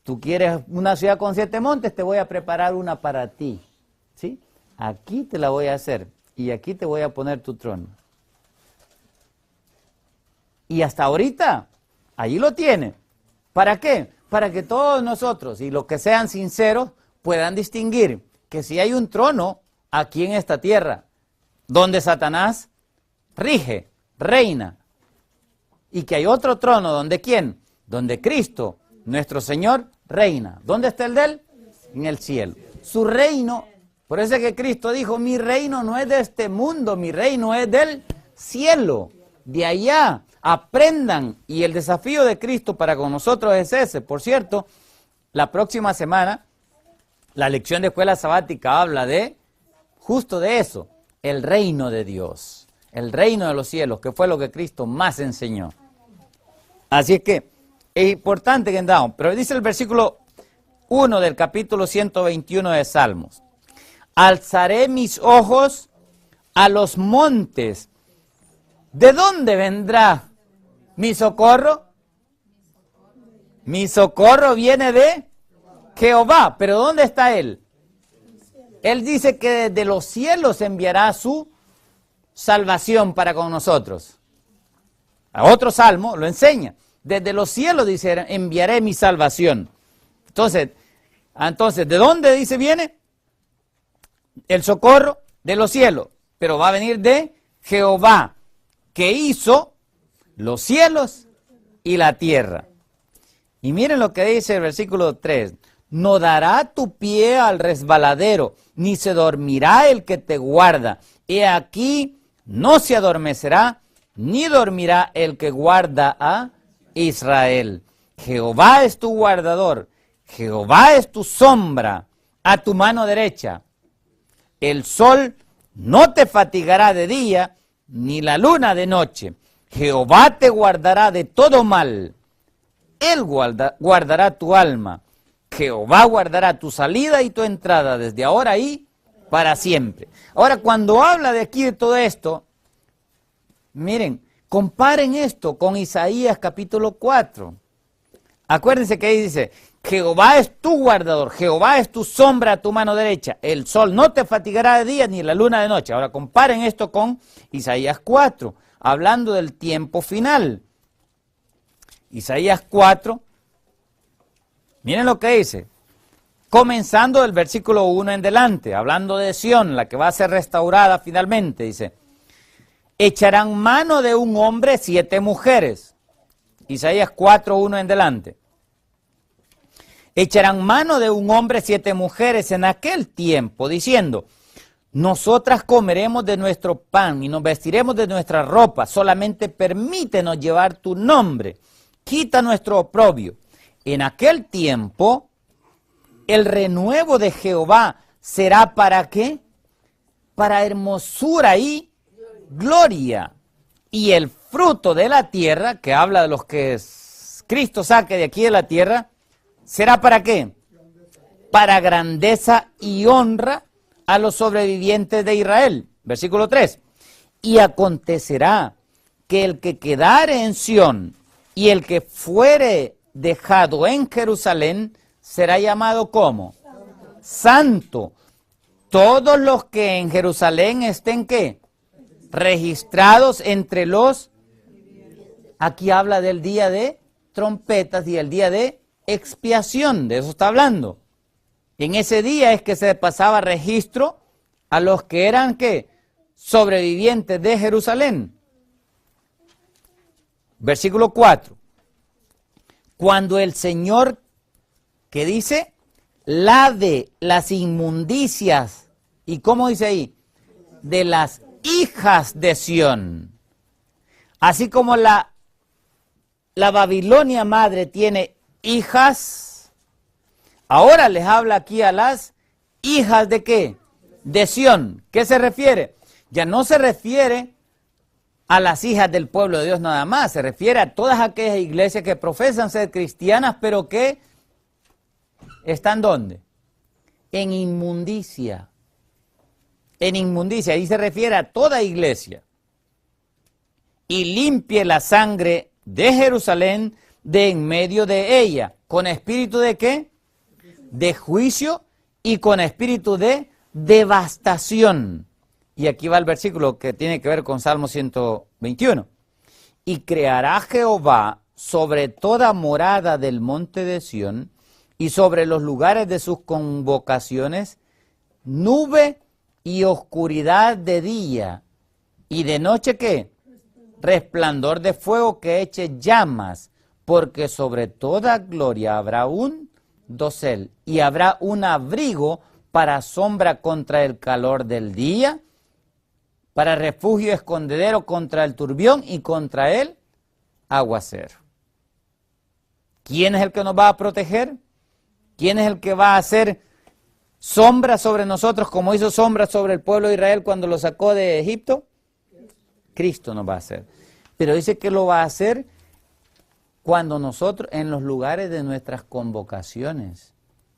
Tú quieres una ciudad con 7 montes, te voy a preparar una para ti. ¿Sí? Aquí te la voy a hacer. Y aquí te voy a poner tu trono. Y hasta ahorita, allí lo tiene. ¿Para qué? Para que todos nosotros, y los que sean sinceros, puedan distinguir que si hay un trono aquí en esta tierra, donde Satanás rige, reina, y que hay otro trono, ¿donde quién? Donde Cristo, nuestro Señor, reina. ¿Dónde está el de él? En el cielo. Su reino, por eso es que Cristo dijo, mi reino no es de este mundo, mi reino es del cielo, de allá. Aprendan, y el desafío de Cristo para con nosotros es ese. Por cierto, la próxima semana, la lección de escuela sabática habla de, justo de eso, el reino de Dios, el reino de los cielos, que fue lo que Cristo más enseñó. Así es que es importante que entendamos, pero dice el versículo 1 del capítulo 121 de Salmos, alzaré mis ojos a los montes. ¿De dónde vendrá mi socorro? Mi socorro viene de Jehová. ¿Pero dónde está Él? Él dice que desde los cielos enviará su salvación para con nosotros. A otro salmo lo enseña. Desde los cielos dice, enviaré mi salvación. Entonces, ¿de dónde dice viene? El socorro de los cielos. Pero va a venir de Jehová, que hizo los cielos y la tierra. Y miren lo que dice el versículo 3. No dará tu pie al resbaladero, ni se dormirá el que te guarda. He aquí, no se adormecerá, ni dormirá el que guarda a Israel. Jehová es tu guardador, Jehová es tu sombra a tu mano derecha. El sol no te fatigará de día, ni la luna de noche. Jehová te guardará de todo mal. Él guardará tu alma. Jehová guardará tu salida y tu entrada desde ahora y para siempre. Ahora, cuando habla de aquí de todo esto, miren, comparen esto con Isaías capítulo 4. Acuérdense que ahí dice, Jehová es tu guardador, Jehová es tu sombra a tu mano derecha, el sol no te fatigará de día ni la luna de noche. Ahora comparen esto con Isaías 4, hablando del tiempo final. Isaías 4, miren lo que dice, comenzando del versículo 1 en delante, hablando de Sión, la que va a ser restaurada finalmente, dice, echarán mano de un hombre 7 mujeres. Isaías 4, 1 en delante. Echarán mano de un hombre 7 mujeres en aquel tiempo, diciendo, nosotras comeremos de nuestro pan y nos vestiremos de nuestra ropa, solamente permítenos llevar tu nombre, quita nuestro oprobio. En aquel tiempo, el renuevo de Jehová será ¿para qué? Para hermosura y gloria. Y el fruto de la tierra, que habla de los que Cristo saque de aquí de la tierra, ¿será para qué? Para grandeza y honra a los sobrevivientes de Israel. Versículo 3. Y acontecerá que el que quedare en Sión y el que fuere dejado en Jerusalén será llamado ¿cómo? Santo. Todos los que en Jerusalén estén ¿qué? Registrados entre los... Aquí habla del día de trompetas y el día de expiación, de eso está hablando. En ese día es que se pasaba registro a los que eran ¿qué? Sobrevivientes de Jerusalén. Versículo 4. Cuando el Señor, ¿qué dice? Lave las inmundicias. ¿Y cómo dice ahí? De las hijas de Sión. Así como la Babilonia madre tiene hijas, ahora les habla aquí a las hijas de ¿qué? De Sión. ¿Qué se refiere? Ya no se refiere a las hijas del pueblo de Dios nada más, se refiere a todas aquellas iglesias que profesan ser cristianas, pero que están ¿dónde? En inmundicia. En inmundicia, ahí se refiere a toda iglesia. Y limpie la sangre de Jerusalén de en medio de ella, con espíritu de ¿qué? De juicio y con espíritu de devastación. Y aquí va el versículo que tiene que ver con Salmo 121. Y creará Jehová sobre toda morada del monte de Sión y sobre los lugares de sus convocaciones nube y oscuridad de día, y de noche ¿qué? Resplandor de fuego que eche llamas, porque sobre toda gloria habrá un dosel, y habrá un abrigo para sombra contra el calor del día, para refugio escondedero contra el turbión y contra el aguacero. ¿Quién es el que nos va a proteger? ¿Quién es el que va a hacer sombra sobre nosotros como hizo sombra sobre el pueblo de Israel cuando lo sacó de Egipto? Cristo nos va a hacer. Pero dice que lo va a hacer cuando nosotros, en los lugares de nuestras convocaciones.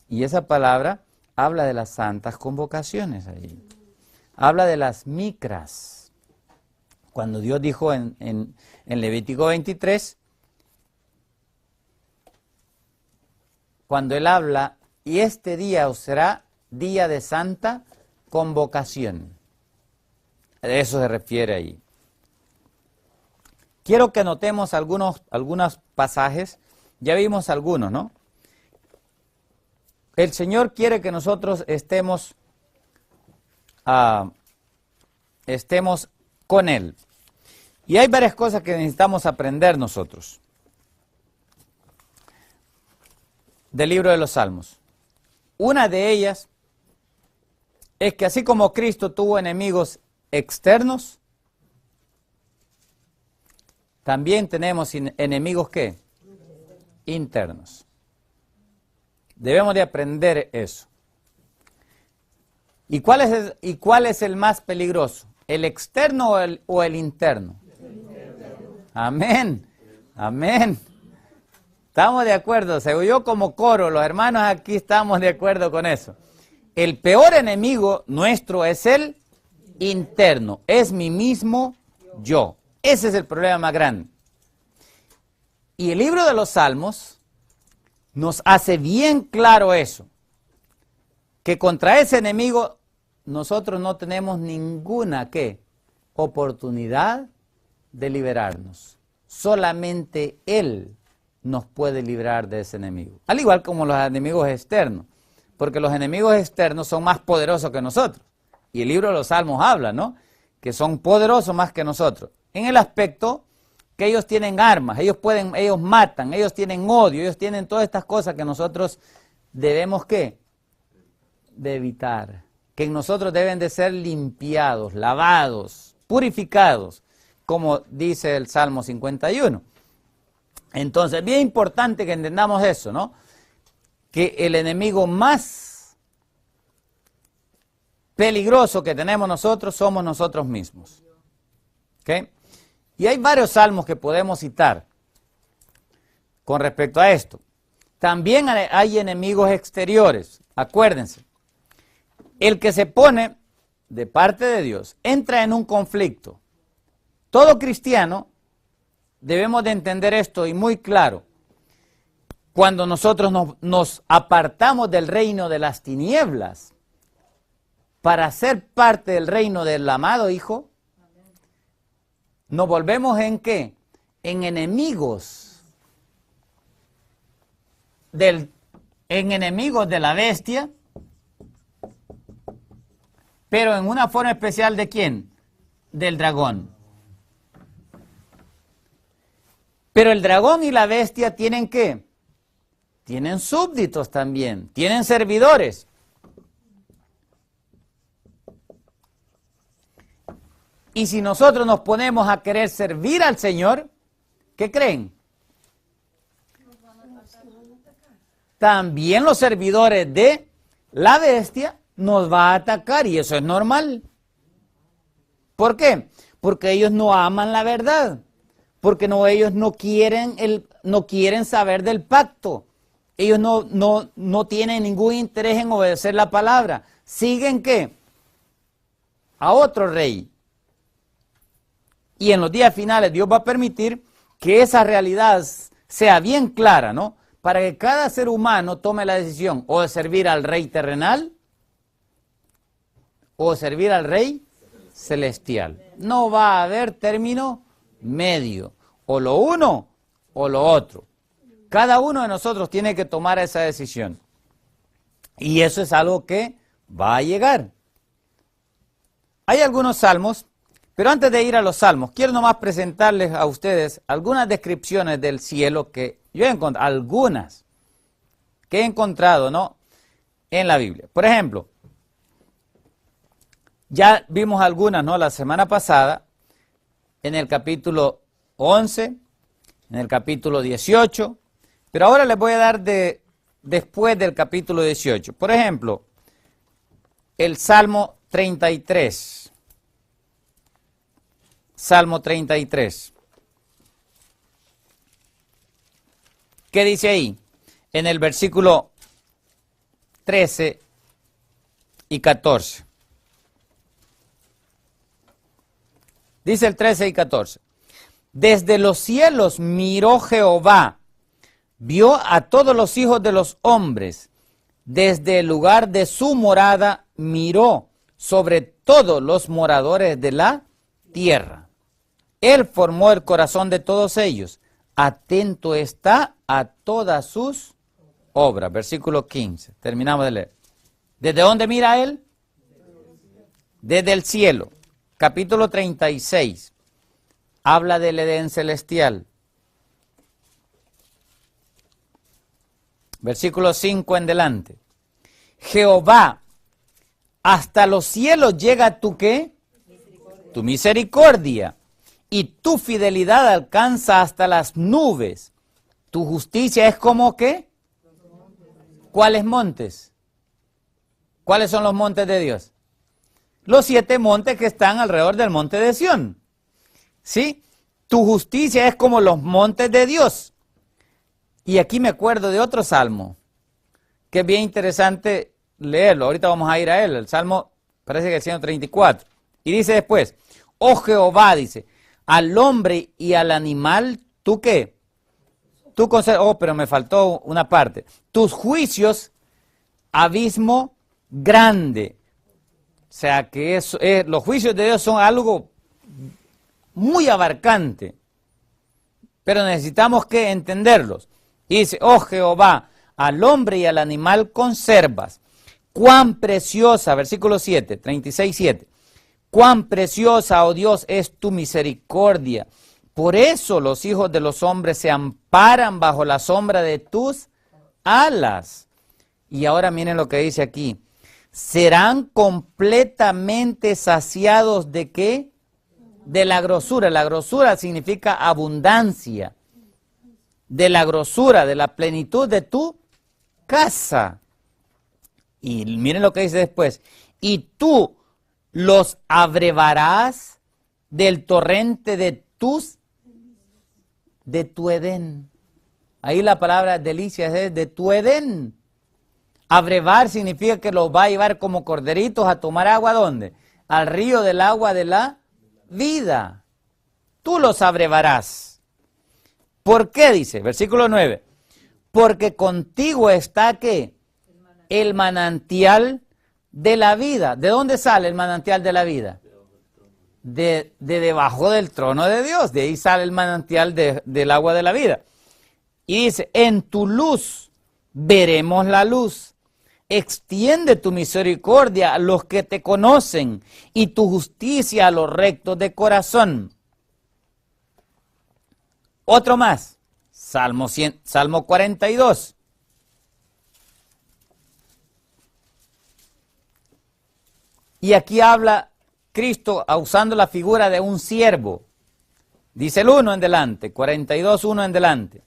Y esa palabra habla de las santas convocaciones ahí. Habla de las micras. Cuando Dios dijo en Levítico 23, cuando Él habla, y este día os será día de santa convocación. A eso se refiere ahí. Quiero que notemos algunos pasajes, ya vimos algunos, ¿no? El Señor quiere que nosotros estemos con Él. Y hay varias cosas que necesitamos aprender nosotros del libro de los Salmos. Una de ellas es que así como Cristo tuvo enemigos externos, también tenemos enemigos ¿qué? Internos. Debemos de aprender eso. ¿Y cuál es el más peligroso? ¿El externo o el interno? Amén. Amén. Estamos de acuerdo. Según yo como coro, los hermanos aquí estamos de acuerdo con eso. El peor enemigo nuestro es el interno, es mi mismo yo. Ese es el problema más grande. Y el libro de los Salmos nos hace bien claro eso, que contra ese enemigo nosotros no tenemos ninguna oportunidad de liberarnos. Solamente Él nos puede librar de ese enemigo. Al igual como los enemigos externos, porque los enemigos externos son más poderosos que nosotros. Y el libro de los Salmos habla, ¿no?, que son poderosos más que nosotros. En el aspecto que ellos tienen armas, ellos matan, ellos tienen odio, ellos tienen todas estas cosas que nosotros debemos, de evitar. Que en nosotros deben de ser limpiados, lavados, purificados, como dice el Salmo 51. Entonces, bien importante que entendamos eso, ¿no? Que el enemigo más peligroso que tenemos nosotros somos nosotros mismos. ¿Ok? Y hay varios salmos que podemos citar con respecto a esto. También hay enemigos exteriores, acuérdense. El que se pone de parte de Dios entra en un conflicto. Todo cristiano debemos de entender esto y muy claro. Cuando nosotros nos apartamos del reino de las tinieblas para ser parte del reino del amado Hijo, nos volvemos ¿en qué? En enemigos en enemigos de la bestia, pero en una forma especial ¿de quién? Del dragón. Pero el dragón y la bestia tienen ¿qué? Tienen súbditos también, tienen servidores. Y si nosotros nos ponemos a querer servir al Señor, ¿qué creen? También los servidores de la bestia nos va a atacar y eso es normal. ¿Por qué? Porque ellos no aman la verdad, porque ellos no quieren saber del pacto. Ellos no tienen ningún interés en obedecer la palabra. ¿Siguen qué? A otro rey. Y en los días finales Dios va a permitir que esa realidad sea bien clara, ¿no? Para que cada ser humano tome la decisión o de servir al rey terrenal o de servir al rey celestial. No va a haber término medio, o lo uno o lo otro. Cada uno de nosotros tiene que tomar esa decisión. Y eso es algo que va a llegar. Hay algunos salmos, pero antes de ir a los salmos, quiero nomás presentarles a ustedes algunas descripciones del cielo que yo he encontrado, algunas que he encontrado, ¿no?, en la Biblia. Por ejemplo, ya vimos algunas, ¿no?, la semana pasada, en el capítulo 11, en el capítulo 18, pero ahora les voy a dar después del capítulo 18. Por ejemplo, el Salmo 33. Salmo 33. ¿Qué dice ahí? En el versículo 13 y 14. Dice el 13 y 14. Desde los cielos miró Jehová, vio a todos los hijos de los hombres. Desde el lugar de su morada miró sobre todos los moradores de la tierra. Él formó el corazón de todos ellos. Atento está a todas sus obras. Versículo 15. Terminamos de leer. ¿Desde dónde mira él? Desde el cielo. Capítulo 36. Habla del Edén celestial. Versículo 5 en delante. Jehová, hasta los cielos llega tu ¿qué? Tu misericordia. Y tu fidelidad alcanza hasta las nubes. Tu justicia es como ¿qué? ¿Cuáles montes? ¿Cuáles son los montes de Dios? Los 7 montes que están alrededor del monte de Sión. ¿Sí? Tu justicia es como los montes de Dios. Y aquí me acuerdo de otro salmo, que es bien interesante leerlo, ahorita vamos a ir a él, el Salmo, parece que es el 134. Y dice después, oh Jehová, dice, al hombre y al animal, ¿tú qué? Tú concedes, oh, pero me faltó una parte. Tus juicios, abismo grande. O sea que los juicios de Dios son algo muy abarcante. Pero necesitamos que entenderlos. Y dice, oh Jehová, al hombre y al animal conservas. Cuán preciosa, versículo 7, 36, 7. Cuán preciosa, oh Dios, es tu misericordia. Por eso los hijos de los hombres se amparan bajo la sombra de tus alas. Y ahora miren lo que dice aquí. Serán completamente saciados ¿de qué? De la grosura. La grosura significa abundancia. De la grosura, de la plenitud de tu casa. Y miren lo que dice después. Y tú los abrevarás del torrente de tu Edén. Ahí la palabra delicia es de tu Edén. Abrevar significa que los va a llevar como corderitos a tomar agua, ¿dónde? Al río del agua de la vida. Tú los abrevarás. ¿Por qué? Dice, versículo 9. Porque contigo está, ¿qué? El manantial de la vida. ¿De dónde sale el manantial de la vida? De debajo del trono de Dios. De ahí sale el manantial del agua de la vida. Y dice, en tu luz veremos la luz. Extiende tu misericordia a los que te conocen y tu justicia a los rectos de corazón. Otro más. Salmo 42. Y aquí habla Cristo usando la figura de un siervo. Dice el 1 en delante, 42, 1 en delante.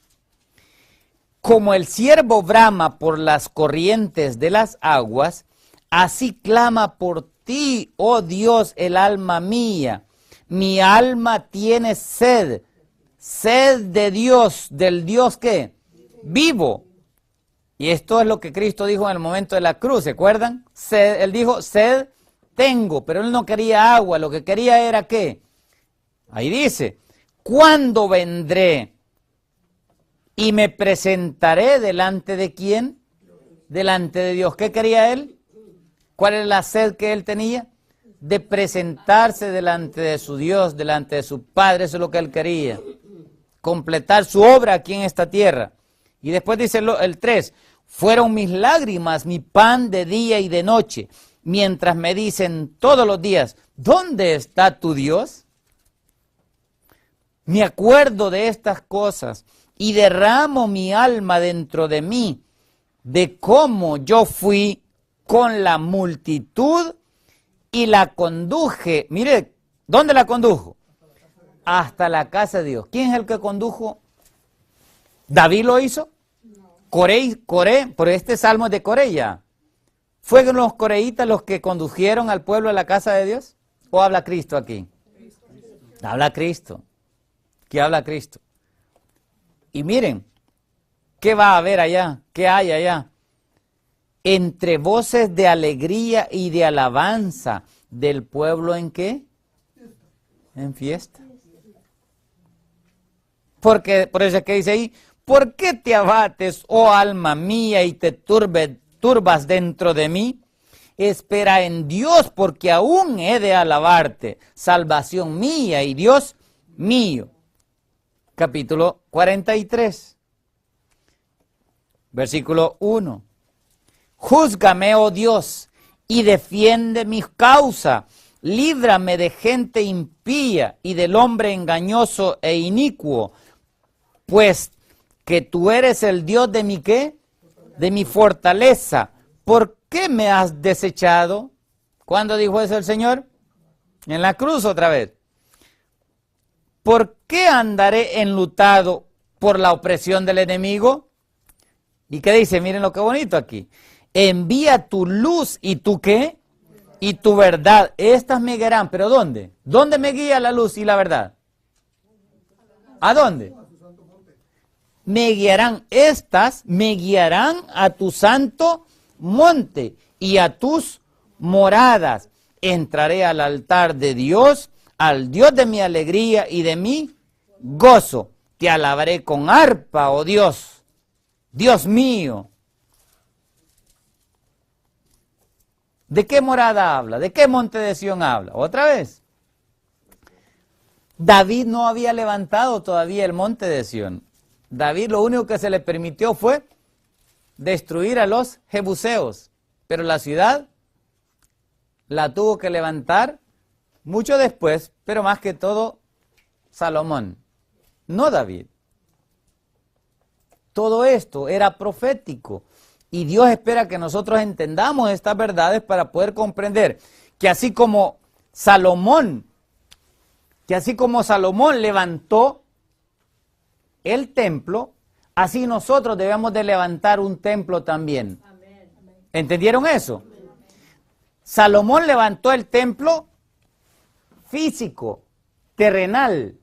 Como el siervo brama por las corrientes de las aguas, así clama por ti, oh Dios, el alma mía. Mi alma tiene sed, sed de Dios, del Dios ¿qué? Vivo. Y esto es lo que Cristo dijo en el momento de la cruz, ¿se acuerdan? Sed, él dijo, sed tengo, pero él no quería agua, lo que quería era ¿qué? Ahí dice, ¿cuándo vendré? Y me presentaré delante de ¿quién? Delante de Dios. ¿Qué quería él? ¿Cuál es la sed que él tenía? De presentarse delante de su Dios, delante de su Padre. Eso es lo que él quería. Completar su obra aquí en esta tierra. Y después dice el 3. Fueron mis lágrimas, mi pan de día y de noche, mientras me dicen todos los días, ¿dónde está tu Dios? Me acuerdo de estas cosas y derramo mi alma dentro de mí, de cómo yo fui con la multitud y la conduje. Mire, ¿dónde la condujo? Hasta la casa de Dios. ¿Quién es el que condujo? ¿David lo hizo? Coré, por este salmo es de Coré ya. ¿Fueron los coreítas los que condujeron al pueblo a la casa de Dios? ¿O habla Cristo aquí? Habla Cristo. ¿Qué habla Cristo? Y miren, ¿qué va a haber allá? ¿Qué hay allá? Entre voces de alegría y de alabanza del pueblo, ¿en qué? En fiesta. Porque, por eso es que dice ahí, ¿por qué te abates, oh alma mía, y te turbas dentro de mí? Espera en Dios, porque aún he de alabarte, salvación mía y Dios mío. Capítulo 43, versículo 1. Júzgame, oh Dios, y defiende mi causa. Líbrame de gente impía y del hombre engañoso e inicuo, pues que tú eres el Dios de mi ¿qué? De mi fortaleza. ¿Por qué me has desechado? ¿Cuándo dijo eso el Señor? En la cruz otra vez. ¿Por qué andaré enlutado por la opresión del enemigo? ¿Y qué dice? Miren lo que bonito aquí. Envía tu luz y tu ¿qué? Y tu verdad. Estas me guiarán. ¿Pero dónde? ¿Dónde me guía la luz y la verdad? ¿A dónde? Me guiarán. Estas me guiarán a tu santo monte. y a tus moradas. Entraré al altar de Dios, al Dios de mi alegría y de mi gozo. Te alabaré con arpa, oh Dios, Dios mío. ¿De qué morada habla? ¿De qué monte de Sión habla? Otra vez. David no había levantado todavía el monte de Sión. David lo único que se le permitió fue destruir a los jebuseos, pero la ciudad la tuvo que levantar mucho después, pero más que todo Salomón, no David. Todo esto era profético y Dios espera que nosotros entendamos estas verdades para poder comprender que así como Salomón levantó el templo, así nosotros debemos de levantar un templo también. ¿Entendieron eso? Salomón levantó el templo físico, terrenal.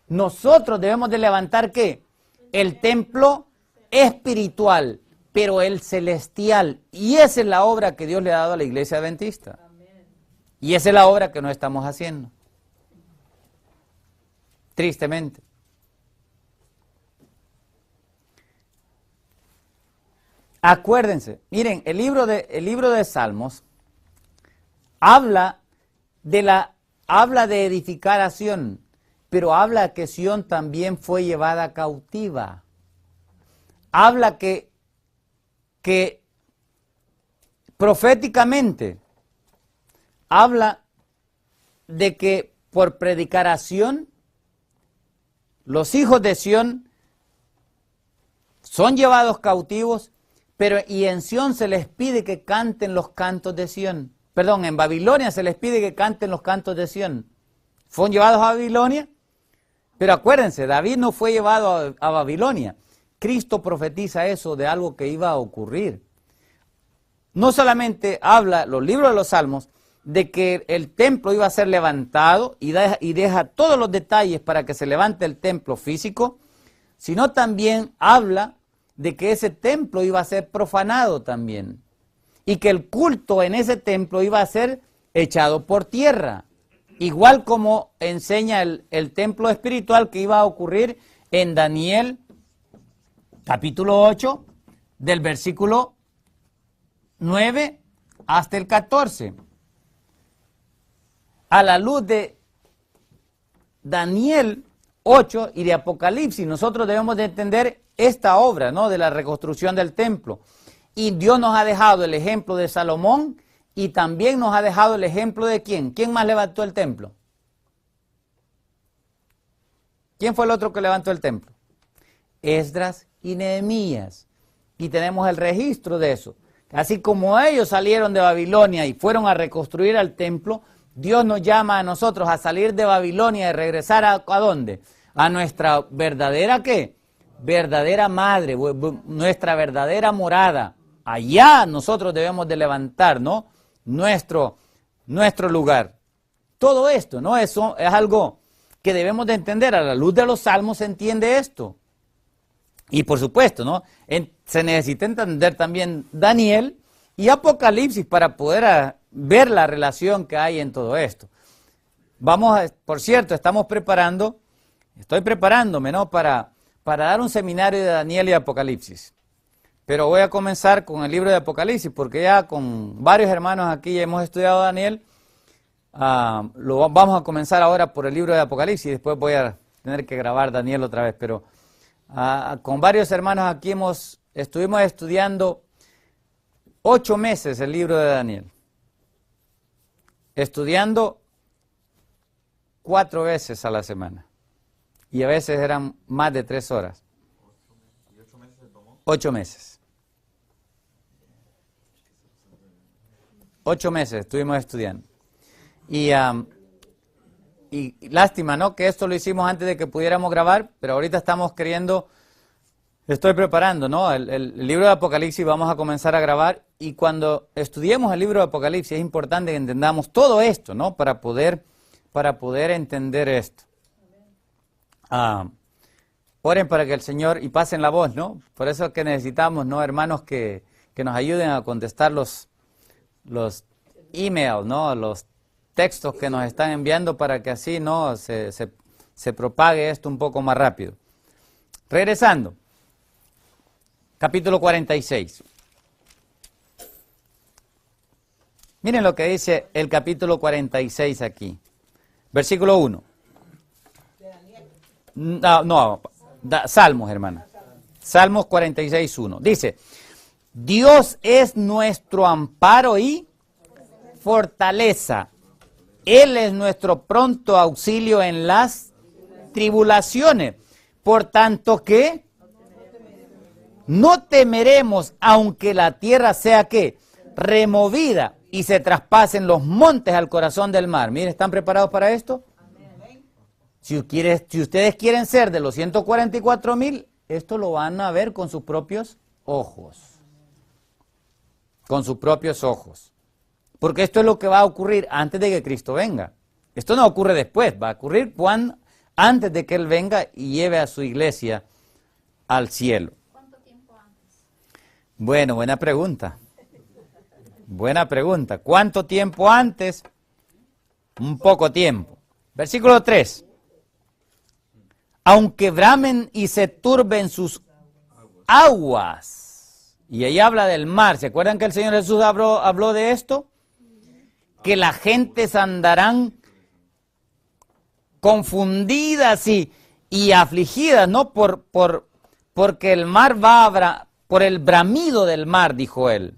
Nosotros debemos de levantar ¿qué? El templo espiritual, pero el celestial. Y esa es la obra que Dios le ha dado a la iglesia adventista. Y esa es la obra que no estamos haciendo. Tristemente. Acuérdense, miren, el libro de Salmos habla de edificar a Sión, pero habla que Sión también fue llevada cautiva. Habla que proféticamente habla de que por predicar a Sión, los hijos de Sión son llevados cautivos, pero y en Sión se les pide que canten los cantos de Sión. Perdón, en Babilonia se les pide que canten los cantos de Sión. Fueron llevados a Babilonia, pero acuérdense, David no fue llevado a Babilonia. Cristo profetiza eso de algo que iba a ocurrir. No solamente habla los libros de los Salmos de que el templo iba a ser levantado y deja todos los detalles para que se levante el templo físico, sino también habla de que ese templo iba a ser profanado también y que el culto en ese templo iba a ser echado por tierra, igual como enseña el templo espiritual que iba a ocurrir en Daniel capítulo 8 del versículo 9 hasta el 14. A la luz de Daniel 8 y de Apocalipsis, nosotros debemos de entender esta obra, ¿no?, de la reconstrucción del templo. Y Dios nos ha dejado el ejemplo de Salomón y también nos ha dejado el ejemplo de ¿quién? ¿Quién más levantó el templo? ¿Quién fue el otro que levantó el templo? Esdras y Nehemías. Y tenemos el registro de eso. Así como ellos salieron de Babilonia y fueron a reconstruir el templo, Dios nos llama a nosotros a salir de Babilonia y regresar ¿a dónde? A nuestra verdadera ¿qué? Verdadera madre, nuestra verdadera morada. Allá nosotros debemos de levantar, ¿no?, nuestro lugar. Todo esto, ¿no?, eso es algo que debemos de entender. A la luz de los Salmos se entiende esto. Y por supuesto, ¿no?, se necesita entender también Daniel y Apocalipsis para poder ver la relación que hay en todo esto. Por cierto, estoy preparándome, ¿no?, para dar un seminario de Daniel y Apocalipsis. Pero voy a comenzar con el libro de Apocalipsis, porque ya con varios hermanos aquí ya hemos estudiado Daniel. Vamos a comenzar ahora por el libro de Apocalipsis y después voy a tener que grabar Daniel otra vez. Pero con varios hermanos aquí estuvimos estudiando 8 meses el libro de Daniel. Estudiando 4 veces a la semana. Y a veces eran más de 3 horas. ¿Y 8 meses se tomó? 8 meses. 8 meses estuvimos estudiando. Y lástima, ¿no?, que esto lo hicimos antes de que pudiéramos grabar, pero ahorita estoy preparando, ¿no?, el libro de Apocalipsis. Vamos a comenzar a grabar y cuando estudiemos el libro de Apocalipsis es importante que entendamos todo esto, ¿no?, para poder entender esto. Oren para que el Señor, y pasen la voz, ¿no? Por eso es que necesitamos, ¿no?, hermanos que nos ayuden a contestar los emails, ¿no? Los textos que nos están enviando para que así no se propague esto un poco más rápido. Regresando, capítulo 46. Miren lo que dice el capítulo 46 aquí. Versículo 1. Salmos, hermana. Salmos 46, 1. Dice, Dios es nuestro amparo y fortaleza. Él es nuestro pronto auxilio en las tribulaciones. Por tanto que no temeremos, aunque la tierra sea ¿qué? Removida y se traspasen los montes al corazón del mar. Miren, ¿están preparados para esto? Si ustedes quieren ser de los 144,000, esto lo van a ver con sus propios ojos. Con sus propios ojos. Porque esto es lo que va a ocurrir antes de que Cristo venga. Esto no ocurre después, va a ocurrir antes de que Él venga y lleve a su iglesia al cielo. ¿Cuánto tiempo antes? Bueno, buena pregunta. Buena pregunta. ¿Cuánto tiempo antes? Un poco tiempo. Versículo 3. Aunque bramen y se turben sus aguas. Y ahí habla del mar. ¿Se acuerdan que el Señor Jesús habló de esto? Que las gentes andarán confundidas y afligidas, ¿no? Porque el mar por el bramido del mar, dijo él.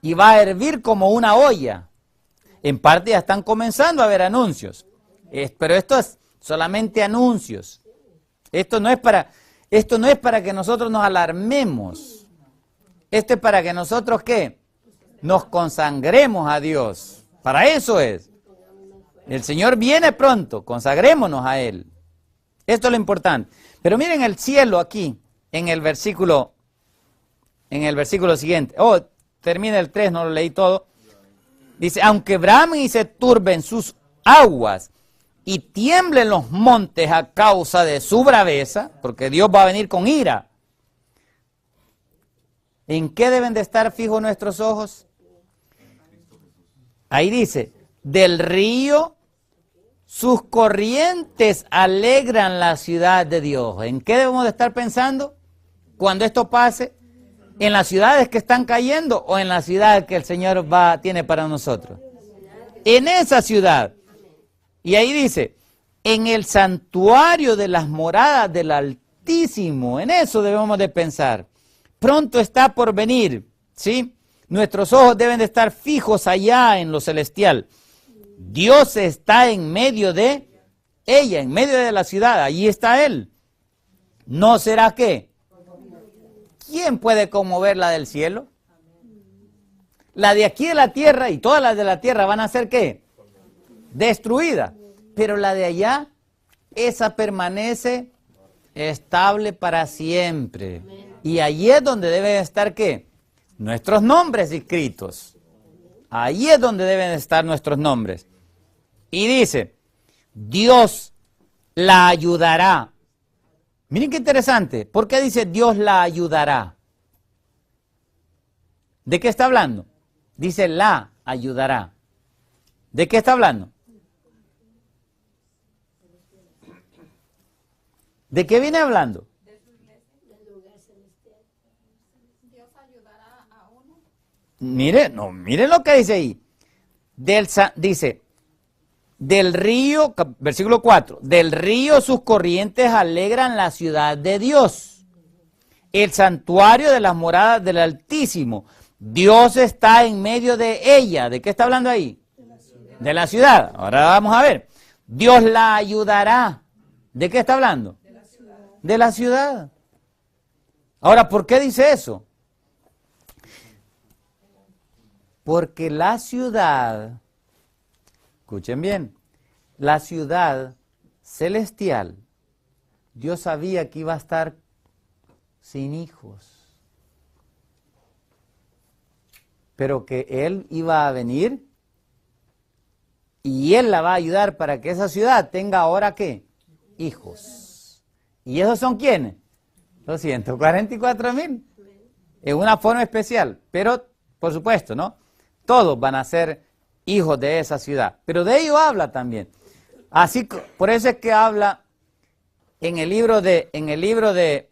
Y va a hervir como una olla. En parte ya están comenzando a haber anuncios. Pero esto es solamente anuncios. Esto no es para que nosotros nos alarmemos. Esto es para que nosotros, ¿qué? Nos consagremos a Dios. Para eso es. El Señor viene pronto, consagrémonos a Él. Esto es lo importante. Pero miren el cielo aquí, en el versículo siguiente. Termina el 3, no lo leí todo. Dice, aunque bramen y se turben sus aguas y tiemblen los montes a causa de su braveza, porque Dios va a venir con ira. ¿En qué deben de estar fijos nuestros ojos? Ahí dice, del río sus corrientes alegran la ciudad de Dios. ¿En qué debemos de estar pensando cuando esto pase? ¿En las ciudades que están cayendo o en la ciudad que el Señor tiene para nosotros? En esa ciudad. Y ahí dice, en el santuario de las moradas del Altísimo. En eso debemos de pensar. Pronto está por venir, ¿sí? Nuestros ojos deben de estar fijos allá en lo celestial. Dios está en medio de ella, en medio de la ciudad. Allí está Él. ¿No será qué? ¿Quién puede conmover la del cielo? La de aquí de la tierra y todas las de la tierra van a ser ¿qué? Destruidas. Pero la de allá, esa permanece estable para siempre. Y allí es donde deben estar ¿qué? Nuestros nombres escritos. Ahí es donde deben estar nuestros nombres. Y dice, Dios la ayudará. Miren qué interesante. ¿Por qué dice Dios la ayudará? ¿De qué está hablando? Dice la ayudará. ¿De qué está hablando? ¿De qué viene hablando? Mire lo que dice ahí. Dice, del río, versículo 4, del río sus corrientes alegran la ciudad de Dios, el santuario de las moradas del Altísimo. Dios está en medio de ella. ¿De qué está hablando ahí? De la ciudad. Ahora vamos a ver. Dios la ayudará. ¿De qué está hablando? De la ciudad. Ahora, ¿por qué dice eso? Porque la ciudad, escuchen bien, la ciudad celestial, Dios sabía que iba a estar sin hijos, pero que Él iba a venir y Él la va a ayudar para que esa ciudad tenga ahora ¿qué? Hijos. ¿Y esos son quiénes? Los 144,000. En una forma especial, pero por supuesto, ¿no? Todos van a ser hijos de esa ciudad, pero de ello habla también. Así, por eso es que habla en el libro de